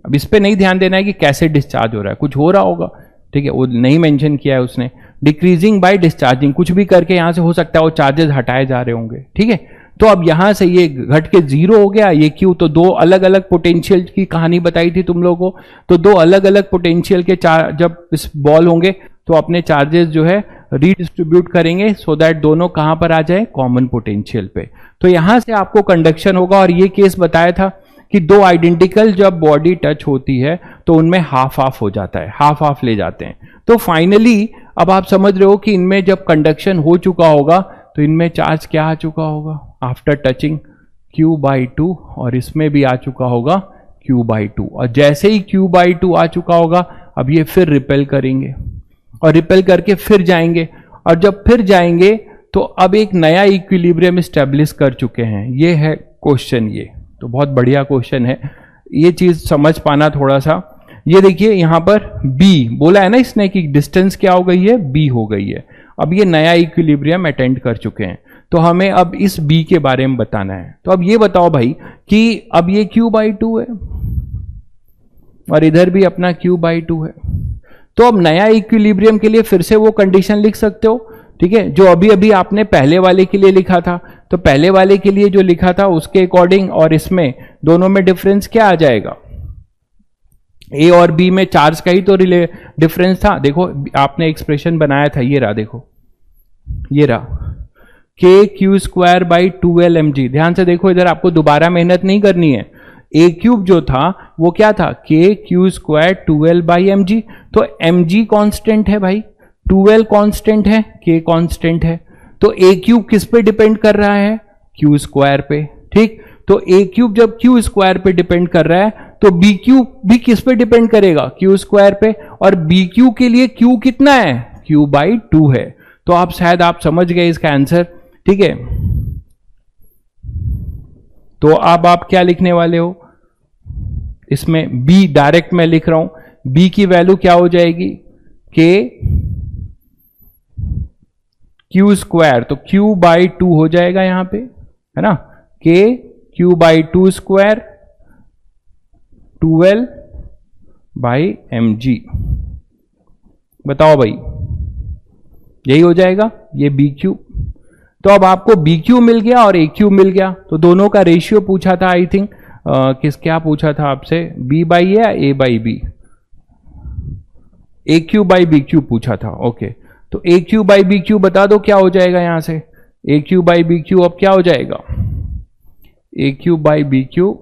अब इस पे नहीं ध्यान देना है कि कैसे डिस्चार्ज हो रहा है, कुछ हो रहा होगा, ठीक है, वो नहीं मेंशन किया है उसने, डिक्रीजिंग बाय डिस्चार्जिंग, कुछ भी करके यहां से हो सकता है वो चार्जेस हटाए जा रहे होंगे, ठीक है। तो अब यहां से ये घट के जीरो हो गया, ये Q, तो दो अलग अलग पोटेंशियल की कहानी बताई थी तुम लोगों को, तो दो अलग अलग पोटेंशियल के जब इस बॉल होंगे तो अपने चार्जेस जो है रीडिस्ट्रीब्यूट करेंगे, सो दैट दोनों कहां पर आ जाए, कॉमन पोटेंशियल पे। तो यहां से आपको कंडक्शन होगा, और ये केस बताया था कि दो आइडेंटिकल जब बॉडी टच होती है तो उनमें हाफ हाफ हो जाता है, हाफ हाफ ले जाते हैं। तो फाइनली अब आप समझ रहे हो कि इनमें जब कंडक्शन हो चुका होगा तो इनमें चार्ज क्या आ चुका होगा, आफ्टर टचिंग Q/2, और इसमें भी आ चुका होगा Q/2, और जैसे ही Q/2 आ चुका होगा अब ये फिर रिपेल करेंगे, और रिपेल करके फिर जाएंगे, और जब फिर जाएंगे तो अब एक नया इक्विलिब्रियम स्टैब्लिश कर चुके हैं। ये है क्वेश्चन, ये तो बहुत बढ़िया क्वेश्चन है, ये चीज समझ पाना थोड़ा सा। ये देखिए यहां पर B बोला है ना इसने कि डिस्टेंस क्या हो गई है, B हो गई है। अब ये नया इक्विलिब्रियम अटेंड कर चुके हैं, तो हमें अब इस B के बारे में बताना है। तो अब ये बताओ भाई कि अब ये Q/2 है, और इधर भी अपना Q/2 है, तो अब नया इक्विलिब्रियम के लिए फिर से वो कंडीशन लिख सकते हो, ठीक है, जो अभी अभी आपने पहले वाले के लिए लिखा था। तो पहले वाले के लिए जो लिखा था उसके अकॉर्डिंग, और इसमें दोनों में डिफरेंस क्या आ जाएगा, A और B में चार्ज का ही तो डिफरेंस था। देखो आपने एक्सप्रेशन बनाया था, ये रहा, देखो ये रहा, KQ²/2L mg। ध्यान से देखो इधर, आपको दोबारा मेहनत नहीं करनी है। A³ जो था वो क्या था, KQ²2L/mg, तो mg कांस्टेंट है भाई, 2L कांस्टेंट है, K कांस्टेंट है, तो A³ किस पे डिपेंड कर रहा है, Q² पे, ठीक। तो A³ जब Q² पे डिपेंड कर रहा है तो बी क्यू भी किस पे डिपेंड करेगा, क्यू स्क्वायर पे, और बी क्यू के लिए क्यू कितना है, क्यू बाई 2 है। तो आप शायद आप समझ गए इसका आंसर, ठीक है। तो अब आप क्या लिखने वाले हो इसमें, बी डायरेक्ट मैं लिख रहा हूं, बी की वैल्यू क्या हो जाएगी, के क्यू स्क्वायर, तो क्यू बाई 2 हो जाएगा यहां पे, है ना, k q by 2 square 12 by m g. बताओ भाई, यही हो जाएगा ये बी क्यू। तो अब आपको बी क्यू मिल गया और ए क्यू मिल गया, तो दोनों का रेशियो पूछा था, आई थिंक क्या पूछा था आपसे, बी बाई या a by b, a q by b q पूछा था। ओके, तो a q by b q बता दो क्या हो जाएगा यहां से, a q by b q अब क्या हो जाएगा, a q by b q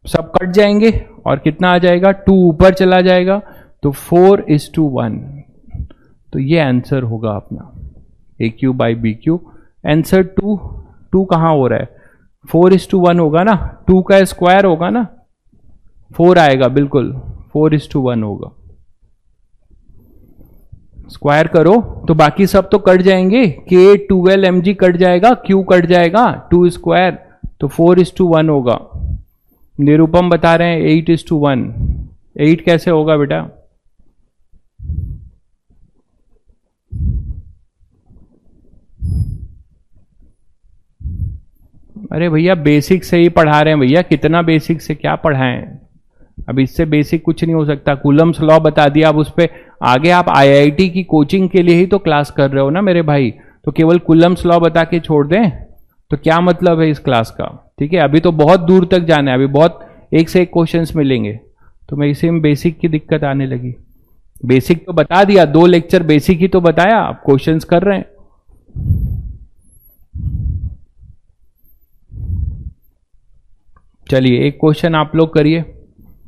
सब कट जाएंगे और कितना आ जाएगा, 2 ऊपर चला जाएगा, तो 4:1। तो ये आंसर होगा अपना a q by b q. Answer 2 कहां हो रहा है, 4:1 होगा ना, 2 का स्क्वायर होगा ना, 4 आएगा, बिल्कुल 4:1 होगा। स्क्वायर करो तो बाकी सब तो कट जाएंगे, के 12 mg कट जाएगा, क्यू कट जाएगा, 2 स्क्वायर, तो 4:1 होगा। निरुपम बता रहे हैं 8:1। 8 कैसे होगा बेटा, अरे भैया बेसिक से ही पढ़ा रहे हैं भैया, कितना बेसिक से क्या पढ़ाएं, अब इससे बेसिक कुछ नहीं हो सकता। कूलम्स लॉ बता दिया, अब उस पे आगे आप आईआईटी की कोचिंग के लिए ही तो क्लास कर रहे हो ना मेरे भाई, तो केवल कूलम्स लॉ बता के छोड़ दें तो क्या मतलब है इस क्लास का, ठीक है। अभी तो बहुत दूर तक जाना है, अभी बहुत एक से एक क्वेश्चंस मिलेंगे, तो मैं इसी में बेसिक की दिक्कत आने लगी। बेसिक तो बता दिया, 2 लेक्चर बेसिक ही तो बताया, आप क्वेश्चंस कर रहे हैं। चलिए एक क्वेश्चन आप लोग करिए,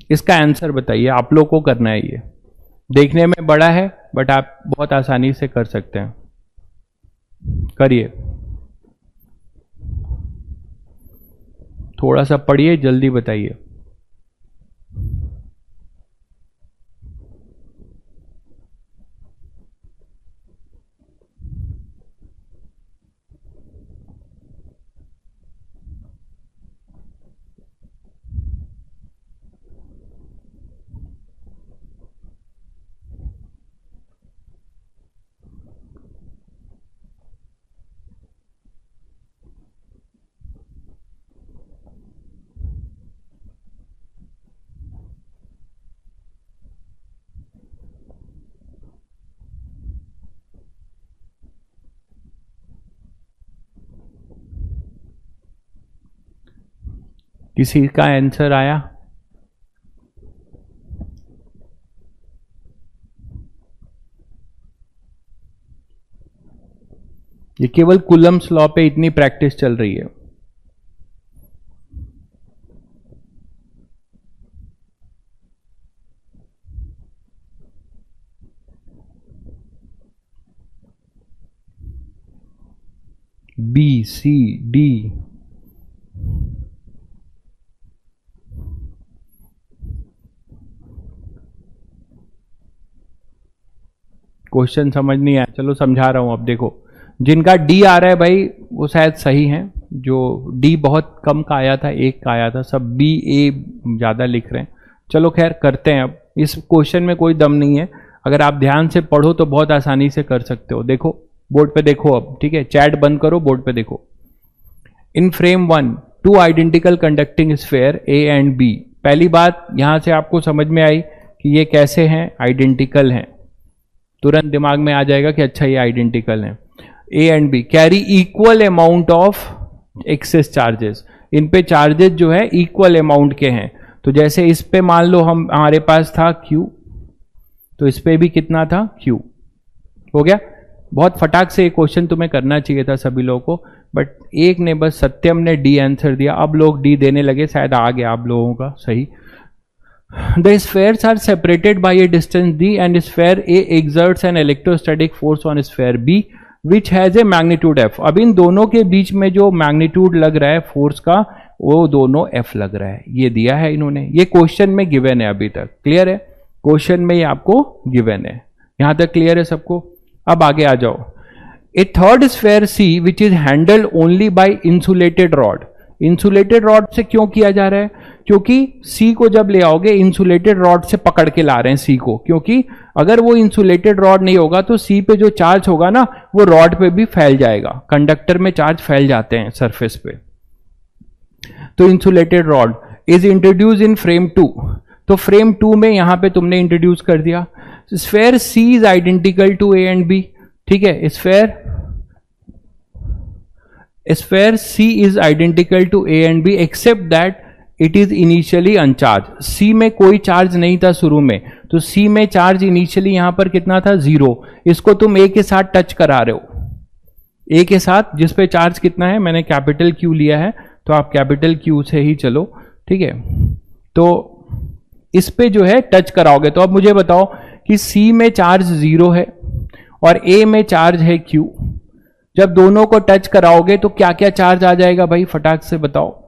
इसका आंसर बताइए, आप लोग को करना है, ये देखने में बड़ा है बट आप बहुत आसानी से कर सकते हैं, करिए, थोड़ा सा पढ़िए, जल्दी बताइए। किसी का आंसर आया, ये केवल कूलम्स लॉ पे इतनी प्रैक्टिस चल रही है। बी सी डी, क्वेश्चन समझ नहीं आया, चलो समझा रहा हूं। अब देखो, जिनका डी आ रहा है भाई वो शायद सही है, जो डी बहुत कम का आया था, 1 का आया था, सब बी ए ज्यादा लिख रहे हैं। चलो खैर करते हैं, अब इस क्वेश्चन में कोई दम नहीं है, अगर आप ध्यान से पढ़ो तो बहुत आसानी से कर सकते हो। देखो बोर्ड पे देखो अब, ठीक है, चैट बंद करो, बोर्ड पे देखो। In frame 1 2 identical conducting sphere A and B. पहली बात यहां से आपको समझ में आई कि ये कैसे हैं, आइडेंटिकल हैं, तुरंत दिमाग में आ जाएगा कि अच्छा ये आइडेंटिकल हैं। A and b carry equal amount of excess charges, इन पे चार्जेस जो है इक्वल अमाउंट के हैं। तो जैसे इस पे मान लो हमारे पास था Q, तो इस पे भी कितना था Q, हो गया। बहुत फटाक से एक क्वेश्चन तुम्हें करना चाहिए था सभी लोगों को, बट एक ने बस, सत्यम ने डी आंसर दिया, अब लोग डी देने लगे, शायद आ गया आप लोगों का सही। The spheres are separated by a distance d and sphere A exerts an electrostatic force on sphere B which has a magnitude F। अब इन दोनों के बीच में जो मैग्नीट्यूड लग रहा है फोर्स का, वो दोनों F लग रहा है। ये दिया है इन्होंने, ये क्वेश्चन में गिवन है अभी तक, क्लियर है? क्वेश्चन में ये आपको गिवन है। यहां तक क्लियर है सबको? अब आगे आ जाओ। A third sphere C which is handled only by insulated rod. Insulated rod से क्यों किया जा रहा है? क्योंकि C को जब ले आओगे इंसुलेटेड रॉड से पकड़ के ला रहे हैं C को, क्योंकि अगर वो इंसुलेटेड रॉड नहीं होगा तो C पे जो चार्ज होगा ना वो रॉड पे भी फैल जाएगा। कंडक्टर में चार्ज फैल जाते हैं सरफेस पे। तो insulated rod is introduce in frame 2। तो फ्रेम 2 में यहां पे तुमने इंट्रोड्यूस कर दिया। Sphere C is identical to A and B। ठीक है, sphere C is identical to A and B except that it is initially uncharged। C में कोई चार्ज नहीं था शुरू में, तो C में चार्ज इनिशियली यहां पर कितना था? 0। इसको तुम A के साथ टच करा रहे हो, A के साथ, जिस पे चार्ज कितना है, मैंने कैपिटल Q लिया है तो आप कैपिटल Q से ही चलो। ठीक है, तो इस पे जो है टच कराओगे। तो अब मुझे बताओ कि C में चार्ज 0 है और A में चार्ज है Q। जब दोनों को टच कराओगे तो क्या क्या चार्ज आ जाएगा भाई, फटाक से बताओ?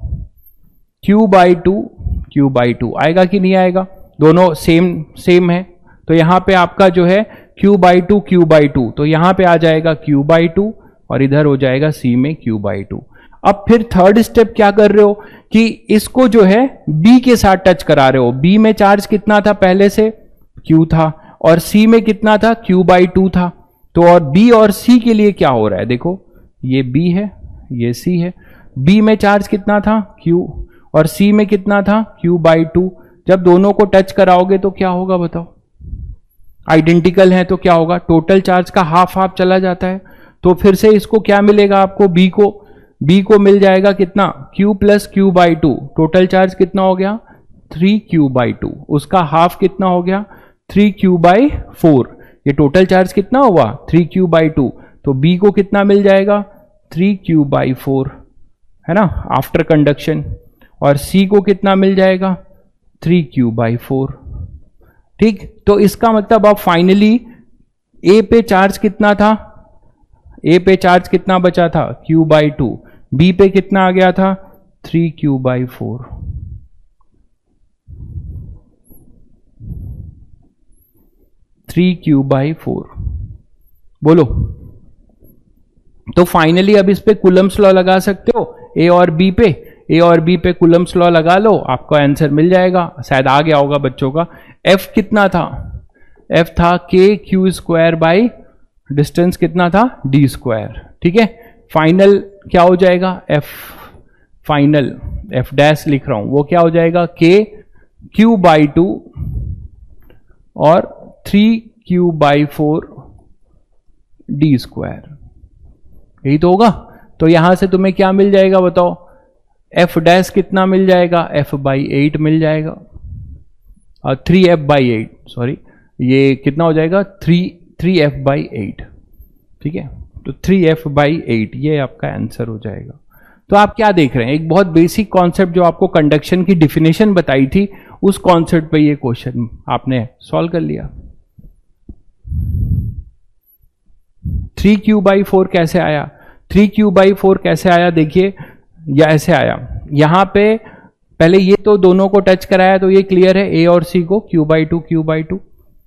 Q/2 आएगा कि नहीं आएगा? दोनों सेम है, तो यहां पे आपका जो है Q/2 तो यहां पे आ जाएगा Q/2 और इधर हो जाएगा C में Q/2। अब फिर थर्ड स्टेप क्या कर रहे हो कि इसको जो है B के साथ टच करा रहे हो। B में चार्ज कितना था पहले से? Q था, और C में कितना था? Q/2 था। तो और B और C के लिए क्या हो रहा है? देखो, ये B है, ये C है। B में चार्ज कितना था? Q, और C में कितना था? Q/2। जब दोनों को टच कराओगे तो क्या होगा बताओ? आइडेंटिकल है तो क्या होगा? टोटल चार्ज का हाफ हाफ चला जाता है। तो फिर से इसको क्या मिलेगा आपको? B को मिल जाएगा कितना? Q plus Q/2। Total charge कितना हो गया? 3Q/2। उसका हाफ कितना हो गया? 3Q/4। ये टोटल चार्ज कितना हुआ? 3Q/2। तो B को कितना मिल जाएगा? 3Q/4, है ना, आफ्टर कंडक्शन। और C को कितना मिल जाएगा? 3Q/4। ठीक, तो इसका मतलब अब फाइनली A पे चार्ज कितना था? A पे चार्ज कितना बचा था? Q/2। B पे कितना आ गया था? 3Q/4। बोलो। तो फाइनली अब इस पे कुलम्स लॉ लगा सकते हो, A और B पे कुलम्स लॉ लगा लो, आपका आंसर मिल जाएगा। शायद आ गया होगा बच्चों का। F कितना था? F था KQ² बाई डिस्टेंस कितना था? D²। ठीक है, फाइनल क्या हो जाएगा? फाइनल F' लिख रहा हूं, वो क्या हो जाएगा? KQ/2 और 3Q/4 D²। यही तो होगा। तो यहां से तुम्हें क्या मिल जाएगा बताओ? F' कितना मिल जाएगा? F/8 मिल जाएगा, और 3F/8, सॉरी, ये कितना हो जाएगा? 3F/8। ठीक है, तो 3F/8 ये आपका आंसर हो जाएगा। तो आप क्या देख रहे हैं? एक बहुत बेसिक कॉन्सेप्ट जो आपको कंडक्शन की डिफिनेशन बताई थी, उस कॉन्सेप्ट पे ये क्वेश्चन आपने सॉल्व कर लिया। 3Q/4 कैसे आया? 3Q/4 कैसे आया? देखिए, या ऐसे आया। यहां पे पहले ये तो दोनों को टच कराया, तो ये क्लियर है, A और C को Q/2।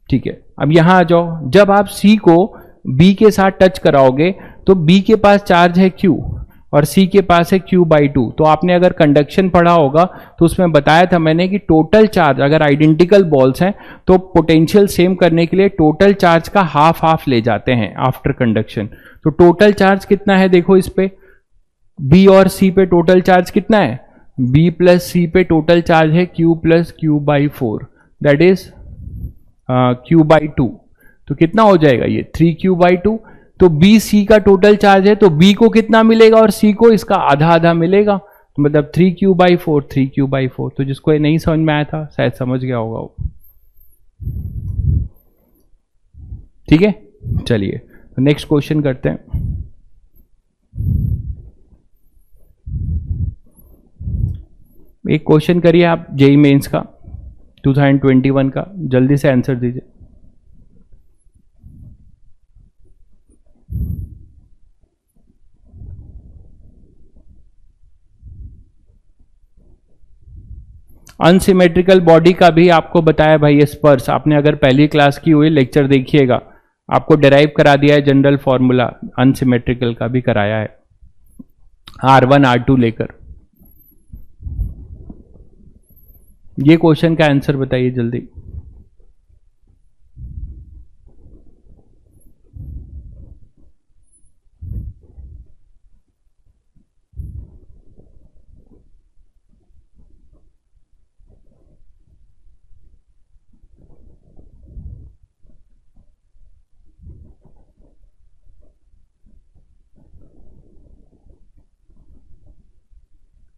ठीक है, अब यहां आ जाओ। जब आप C को B के साथ टच कराओगे तो B के पास चार्ज है Q और C के पास है Q/2। तो आपने अगर कंडक्शन पढ़ा होगा तो उसमें बताया था मैंने कि टोटल चार्ज, अगर आइडेंटिकल बॉल्स हैं तो पोटेंशियल सेम करने के लिए टोटल चार्ज का हाफ हाफ ले जाते हैं आफ्टर कंडक्शन। तो टोटल चार्ज कितना है देखो इस पे? B और C पे टोटल चार्ज कितना है? B प्लस C पे टोटल चार्ज है Q plus Q/4, that is Q/2। तो कितना हो जाएगा ये? 3Q/2। तो B C का टोटल चार्ज है, तो B को कितना मिलेगा और C को इसका आधा आधा मिलेगा, तो मतलब 3Q/4। तो जिसको ये नहीं समझ में आया था शायद समझ गया होगा वो। ठीक है, चलिए नेक्स्ट क्वेश्चन करते हैं। एक क्वेश्चन करिए आप जेईई मेंस का 2021 का, जल्दी से आंसर दीजिए। अनसिमेट्रिकल बॉडी का भी आपको बताया भाई, ये स्पर्श आपने अगर पहली क्लास की हुई लेक्चर देखिएगा, आपको डिराइव करा दिया है जनरल फॉर्मूला, अनसिमेट्रिकल का भी कराया है R1 R2 लेकर। ये क्वेश्चन का आंसर बताइए जल्दी।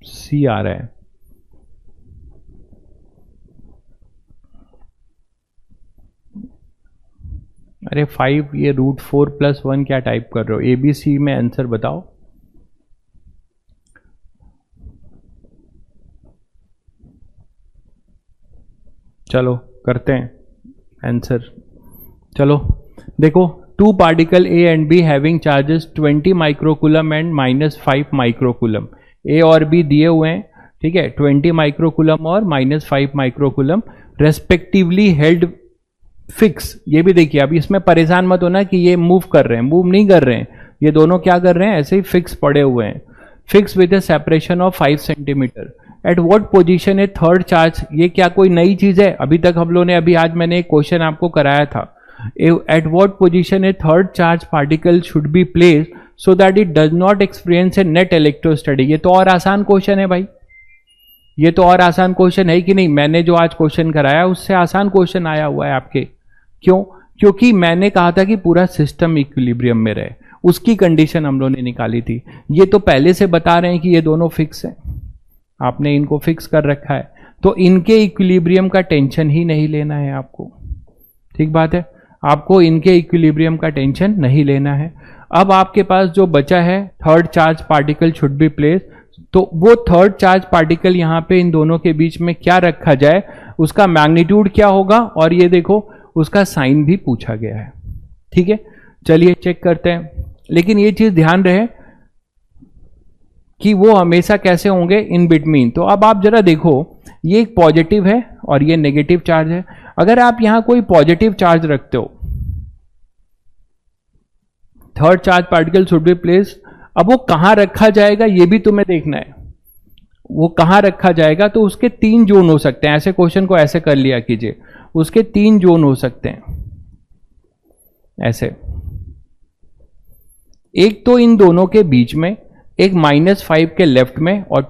सी आ रहा है। अरे 5, ये √4+1 क्या टाइप कर रहे हो? ABC में आंसर बताओ। चलो करते हैं आंसर। चलो देखो, 2 particle A and B having charges 20 microcoulomb and -5 microcoulomb, A और B दिए हुए हैं, ठीक है, 20 माइक्रोकूलम और -5 माइक्रोकूलम रेस्पेक्टिवली हेल्ड फिक्स। ये भी देखिए, अभी इसमें परेशान मत होना कि ये मूव कर रहे हैं, मूव नहीं कर रहे हैं, ये दोनों क्या कर रहे हैं, ऐसे ही फिक्स पड़े हुए हैं, fix with A separation of 5 centimetre. At what position A third charge, ये क्या कोई नई चीज है? अभी तक हम लोगों ने, अभी आज मैंने एक क्वेश्चन आपको कराया था, at what position A third charge particle should be placed so that it does not experience A net electrostatic. ये तो और आसान क्वेश्चन है भाई, ये तो और आसान क्वेश्चन है कि नहीं? मैंने जो आज क्वेश्चन कराया उससे आसान क्वेश्चन आया हुआ है आपके। क्यों? क्योंकि मैंने कहा था कि पूरा सिस्टम इक्विलिब्रियम में रहे, उसकी कंडीशन हम लोगों ने निकाली थी। ये तो पहले से बता रहे हैं कि ये दोनों फिक्स हैं, आपने इनको फिक्स कर रखा है, तो इनके इक्विलिब्रियम का टेंशन ही नहीं लेना है आपको। ठीक बात है, आपको इनके इक्विलिब्रियम का टेंशन नहीं लेना है। अब आपके पास जो बचा है, third charge particle should be place, तो वो थर्ड चार्ज पार्टिकल यहां पे इन दोनों के बीच में क्या रखा जाए, उसका मैग्नीट्यूड क्या होगा, और ये देखो उसका साइन भी पूछा गया है। ठीक है, चलिए चेक करते हैं। लेकिन ये चीज ध्यान रहे कि वो हमेशा कैसे होंगे, इन बिटवीन। तो अब आप जरा देखो, ये एक पॉजिटिव है और ये नेगेटिव चार्ज है। अगर आप यहां कोई पॉजिटिव चार्ज रखते हो, third charge particle should be place, अब वो कहां रखा जाएगा ये भी तुम्हें देखना है, वो कहां रखा जाएगा। तो उसके 3 जोन हो सकते हैं, ऐसे क्वेश्चन को ऐसे कर लिया कीजिए, उसके 3 जोन हो सकते हैं ऐसे। एक तो इन दोनों के बीच में, एक -5 के लेफ्ट में और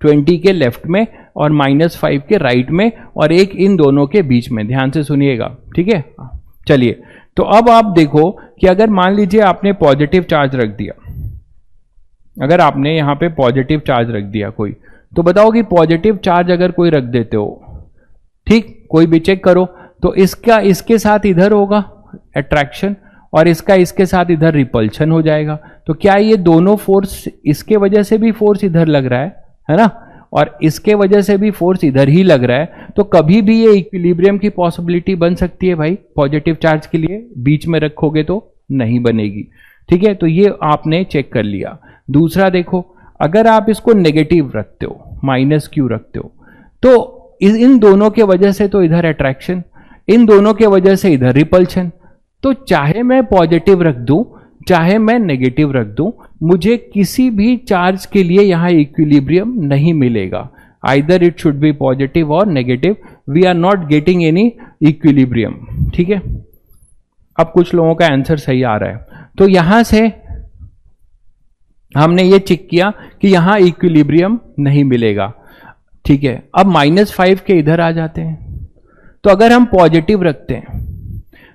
20 के लेफ्ट में और -5 के राइट में, और एक इन दोनों के बीच में। ध्यान से सुनिएगा, ठीक है। चलिए, तो अब आप देखो कि अगर मान लीजिए आपने पॉजिटिव चार्ज रख दिया, अगर आपने यहां पे पॉजिटिव चार्ज रख दिया कोई, तो बताओ कि पॉजिटिव चार्ज अगर कोई रख देते हो, ठीक, कोई भी चेक करो, तो इसका इसके साथ इधर होगा अट्रैक्शन और इसका इसके साथ इधर रिपल्शन हो जाएगा। तो क्या ये दोनों फोर्स, इसके वजह से भी फोर्स इधर लग रहा है ना, और इसके वजह से भी फोर्स इधर ही लग रहा है, तो कभी भी ये इक्विलिब्रियम की पॉसिबिलिटी बन सकती है भाई। पॉजिटिव चार्ज के लिए बीच में रखोगे तो नहीं बनेगी, ठीक है। तो ये आपने चेक कर लिया। दूसरा देखो, अगर आप इसको नेगेटिव रखते हो, -Q रखते हो, तो इन दोनों के वजह से तो इधर अट्रैक्शन, इन दोनों के वजह से इधर रिपल्शन। तो चाहे मैं पॉजिटिव रख दूं, चाहे मैं नेगेटिव रख दूं, मुझे किसी भी चार्ज के लिए यहां इक्विलिब्रियम नहीं मिलेगा। Either it should be positive और negative, we are not getting any equilibrium, ठीक है। अब कुछ लोगों का आंसर सही आ रहा है, तो यहां से हमने ये चेक किया कि यहां इक्विलिब्रियम नहीं मिलेगा, ठीक है। अब -5 के इधर आ जाते हैं, तो अगर हम पॉजिटिव रखते हैं,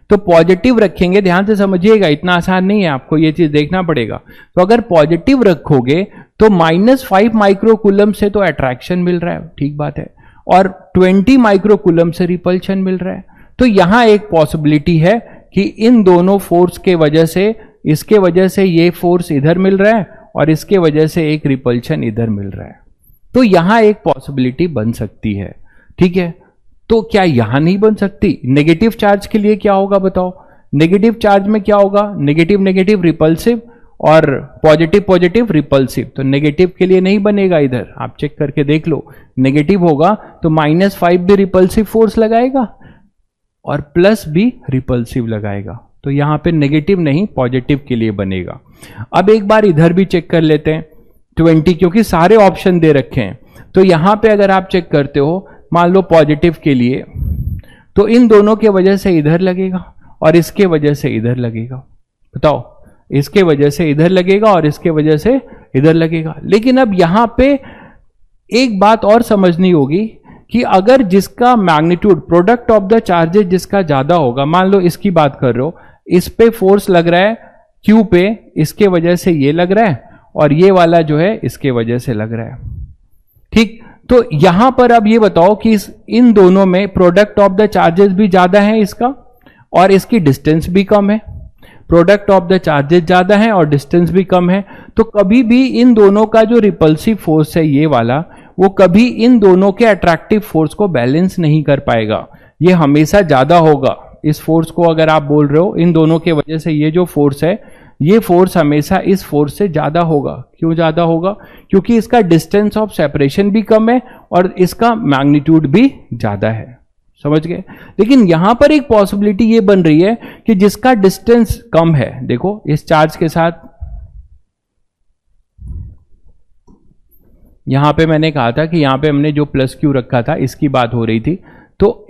तो पॉजिटिव रखेंगे, ध्यान से समझिएगा, इतना आसान नहीं है, आपको ये चीज देखना पड़ेगा। तो अगर पॉजिटिव रखोगे तो -5 माइक्रोकूलम से तो अट्रैक्शन मिल रहा है, ठीक बात है, और 20 माइक्रोकूलम से रिपल्शन मिल रहा है। तो यहां एक पॉसिबिलिटी है कि इन दोनों फोर्स के वजह से, इसके वजह से ये फोर्स इधर मिल रहा है और इसके वजह से एक रिपल्शन इधर मिल रहा है। तो यहां एक पॉसिबिलिटी बन सकती है, ठीक है। तो क्या यहां नहीं बन सकती? नेगेटिव चार्ज के लिए क्या होगा बताओ? नेगेटिव चार्ज में क्या होगा? नेगेटिव नेगेटिव रिपल्सिव, और पॉजिटिव पॉजिटिव रिपल्सिव, तो नेगेटिव के लिए नहीं बनेगा इधर, आप चेक करके देख लो। नेगेटिव होगा तो -5 भी रिपल्सिव फोर्स लगाएगा और प्लस भी रिपल्सिव लगाएगा, तो यहां पे नेगेटिव नहीं पॉजिटिव के लिए बनेगा। अब एक बार इधर भी चेक कर लेते हैं 20, क्योंकि सारे ऑप्शन दे रखे हैं। तो यहां पे अगर आप चेक करते हो, मान लो पॉजिटिव के लिए, तो इन दोनों के वजह से इधर लगेगा और इसके वजह से इधर लगेगा। बताओ, इसके वजह से इधर लगेगा और इसके वजह से इधर लगेगा। लेकिन अब यहां पे एक बात और समझनी होगी कि अगर जिसका magnitude, product of the charges जिसका ज्यादा होगा, मान लो इसकी बात कर रहे हो, इस पे फोर्स लग रहा है Q पे, इसके वजह से ये लग रहा है और ये वाला जो है इसके वजह से लग रहा है। ठीक, तो यहां पर अब ये बताओ कि इन दोनों में प्रोडक्ट ऑफ द चार्जेस भी ज्यादा है इसका और इसकी डिस्टेंस भी कम है। प्रोडक्ट ऑफ द चार्जेस ज्यादा है और डिस्टेंस भी कम है, तो कभी भी इन दोनों का जो रिपल्सिव फोर्स है ये वाला, वो कभी इन दोनों के अट्रैक्टिव फोर्स को बैलेंस नहीं कर पाएगा, ये हमेशा ज्यादा होगा। इस फोर्स को अगर आप बोल रहे हो इन दोनों के वजह से ये जो फोर्स है, ये फोर्स हमेशा इस फोर्स से ज्यादा होगा। क्यों ज्यादा होगा? क्योंकि इसका डिस्टेंस ऑफ सेपरेशन भी कम है और इसका मैग्नीट्यूड भी ज्यादा है। समझ गए? लेकिन यहां पर एक पॉसिबिलिटी ये बन रही है कि जिसका डिस्टेंस कम है, देखो इस चार्ज के साथ, यहां पे मैंने कहा था कि यहां पे हमने जो प्लस क्यू रखा था, इसकी बात हो रही थी, तो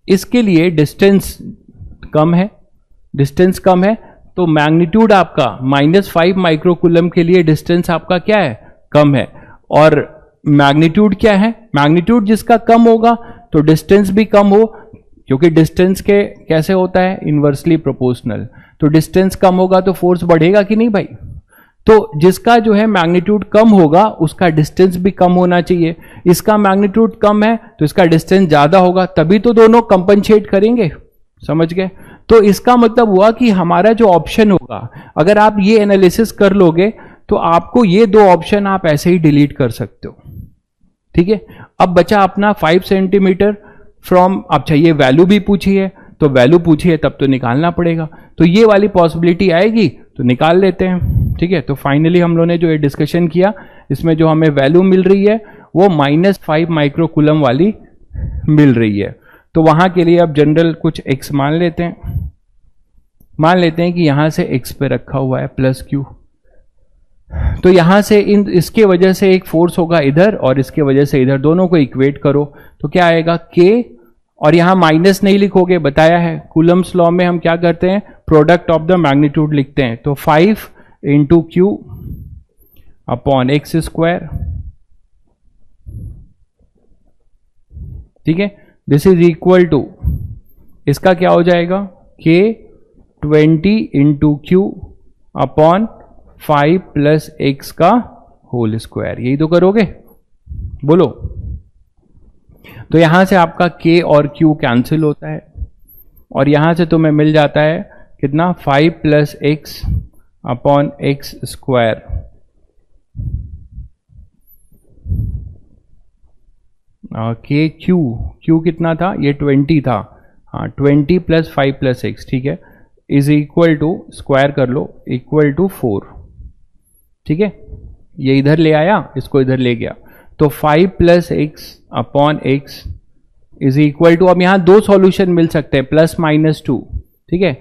इसके लिए डिस्टेंस कम है, डिस्टेंस कम है, तो मैग्नीट्यूड आपका -5 माइक्रोकूलम के लिए डिस्टेंस आपका क्या है? कम है। और मैग्नीट्यूड क्या है? मैग्नीट्यूड जिसका कम होगा तो डिस्टेंस भी कम हो, क्योंकि डिस्टेंस के कैसे होता है? Inversely proportional. तो डिस्टेंस कम होगा तो फोर्स बढ़ेगा कि नहीं भाई? तो जिसका जो है मैग्नीट्यूड कम होगा उसका डिस्टेंस भी कम होना चाहिए। इसका मैग्नीट्यूड कम है तो इसका डिस्टेंस ज्यादा होगा, तभी तो दोनों कंपनसेट करेंगे। समझ गए? तो इसका मतलब हुआ कि हमारा जो ऑप्शन होगा, अगर आप ये एनालिसिस कर लोगे तो आपको ये दो ऑप्शन आप ऐसे ही डिलीट कर सकते हो। ठीक है, अब बचा अपना 5 सेंटीमीटर फ्रॉम, अच्छा ये वैल्यू भी पूछी है, तो वैल्यू पूछी है तब तो निकालना पड़ेगा, तो ये वाली पॉसिबिलिटी आएगी तो निकाल लेते हैं। ठीक है, तो फाइनली हम लोगों ने जो ये डिस्कशन किया, इसमें जो हमें वैल्यू मिल रही है वो -5 माइक्रोकूलम वाली मिल रही है। तो वहां के लिए अब जनरल कुछ x मान लेते हैं, मान लेते हैं कि यहां से x पे रखा हुआ है प्लस q, तो यहां से इसके वजह से एक फोर्स होगा इधर और इसके वजह से इधर, दोनों को इक्वेट करो तो क्या आएगा? k, और यहां माइनस नहीं लिखोगे, बताया है कूलम्स लॉ में हम क्या करते हैं? प्रोडक्ट ऑफ द मैग्नीट्यूड लिखते हैं। तो 5 × q अपॉन x², ठीक है, दिस इज इक्वल टू, इसका क्या हो जाएगा? k 20 × q अपॉन 5 + x का होल स्क्वायर। यही तो करोगे, बोलो। तो यहां से आपका k और q कैंसिल होता है और यहां से तुम्हें मिल जाता है कितना? 5 + x upon x²। k q कितना था? ये 20 था, हाँ 20 + 5 + x, ठीक है, इज इक्वल टू, स्क्वायर कर लो, इक्वल टू 4। ठीक है, ये इधर ले आया, इसको इधर ले गया, तो 5 + x upon x is equal to, अब यहां दो सॉल्यूशन मिल सकते हैं, +-2, ठीक है,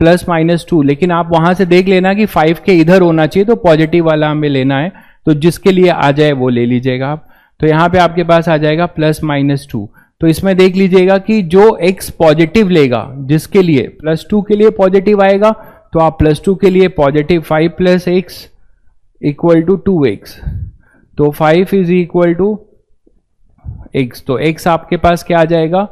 +-2, लेकिन आप वहां से देख लेना कि 5 के इधर होना चाहिए, तो पॉजिटिव वाला हमें लेना है, तो जिसके लिए आ जाए वो ले लीजिएगा आप। तो यहां पे आपके पास आ जाएगा +-2, तो इसमें देख लीजिएगा कि जो x पॉजिटिव लेगा, जिसके लिए +2 के लिए पॉजिटिव आएगा, तो आप +2 के लिए positive 5 + x equal to 2x, तो 5 इज इक्वल टू x, तो x आपके पास क्या आ जाएगा?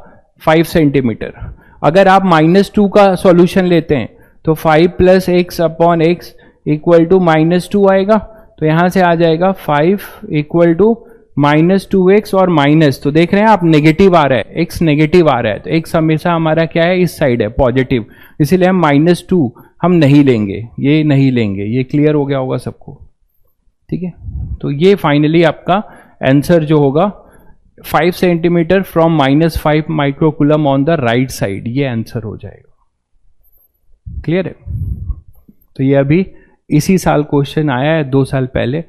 5 सेंटीमीटर। अगर आप -2 का सॉल्यूशन लेते हैं तो 5 + x upon x equal to -2 आएगा, तो यहां से आ जाएगा 5 इक्वल टू -2x और माइनस, तो देख रहे हैं आप नेगेटिव आ रहा है, x नेगेटिव आ रहा है, तो x हमेशा हमारा क्या है? इस साइड है, पॉजिटिव, इसीलिए हम -2 हम नहीं लेंगे, ये नहीं लेंगे। ये क्लियर हो गया होगा सबको? ठीक है, तो ये फाइनली आपका आंसर जो होगा 5 centimetre from -5 microcoulomb on the right side, ये आंसर हो जाएगा। क्लियर है? तो ये अभी इसी साल क्वेश्चन आया है, 2 साल पहले।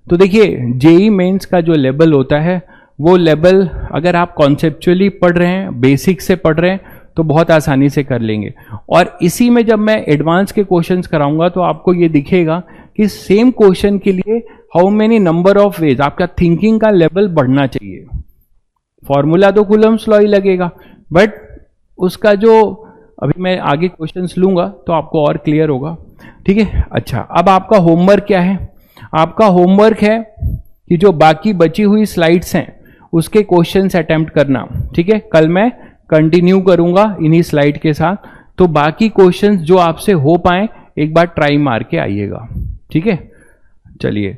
तो देखिए जेई मेंस का जो लेवल होता है वो लेवल अगर आप कॉन्सेप्चुअली पढ़ रहे हैं, बेसिक से पढ़ रहे हैं, तो बहुत आसानी से कर लेंगे। और इसी में जब मैं एडवांस के क्वेश्चंस कराऊंगा तो आपको ये दिखेगा कि सेम क्वेश्चन के लिए how many number of ways आपका थिंकिंग का लेवल बढ़ना चाहिए। फॉर्मूला तो कूलम्स लॉ ही लगेगा, बट उसका जो अभी मैं आगे क्वेश्चंस लूंगा तो आपको और क्लियर होगा। ठीक है, अच्छा अब आपका होमवर्क क्या है? आपका होमवर्क है कि जो बाकी बची हुई स्लाइड्स हैं उसके क्वेश्चंस अटेम्प्ट करना। ठीक है, कल मैं कंटिन्यू करूंगा इन्हीं स्लाइड के साथ, तो बाकी क्वेश्चंस जो आपसे हो पाए एक बार ट्राई मार के आइएगा। ठीक है, चलिए।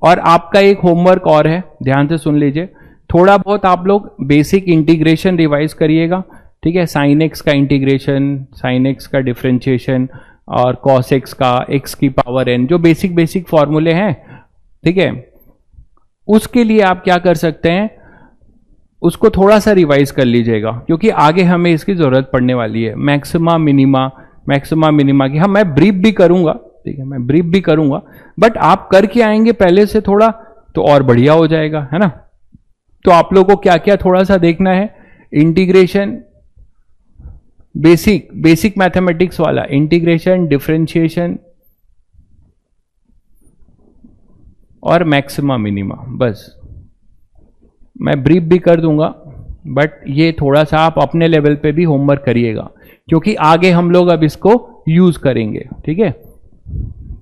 और आपका एक होमवर्क और है, ध्यान से सुन लीजिए। थोड़ा बहुत आप लोग बेसिक इंटीग्रेशन रिवाइज करिएगा। ठीक है, साइन एक्स का इंटीग्रेशन, साइन एक्स का डिफरेंशिएशन और कॉस एक्स का एक्स की पावर एन, जो बेसिक फॉर्मूले हैं। ठीक है, उसके लिए आप क्या कर सकते हैं, उसको थोड़ा सा रिवाइज कर लीजिएगा, क्योंकि आगे हमें इसकी जरूरत पड़ने वाली है। मैक्सिमा मिनिमा की, हाँ मैं ब्रीफ भी करूंगा। ठीक है, मैं ब्रीफ भी करूंगा, बट आप करके आएंगे पहले से थोड़ा तो और बढ़िया हो जाएगा, है ना। तो आप लोगों को क्या क्या थोड़ा सा देखना है, इंटीग्रेशन, बेसिक मैथमेटिक्स वाला इंटीग्रेशन, डिफरेंशिएशन और मैक्सिमा मिनिमा। बस मैं ब्रीफ भी कर दूंगा, बट ये थोड़ा सा आप अपने लेवल पे भी होमवर्क करिएगा, क्योंकि आगे हम लोग अब इसको यूज करेंगे। ठीक है,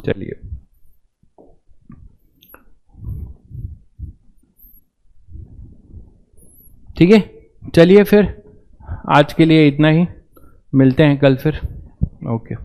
चलिए। ठीक है, चलिए फिर आज के लिए इतना ही, मिलते हैं कल फिर। ओके।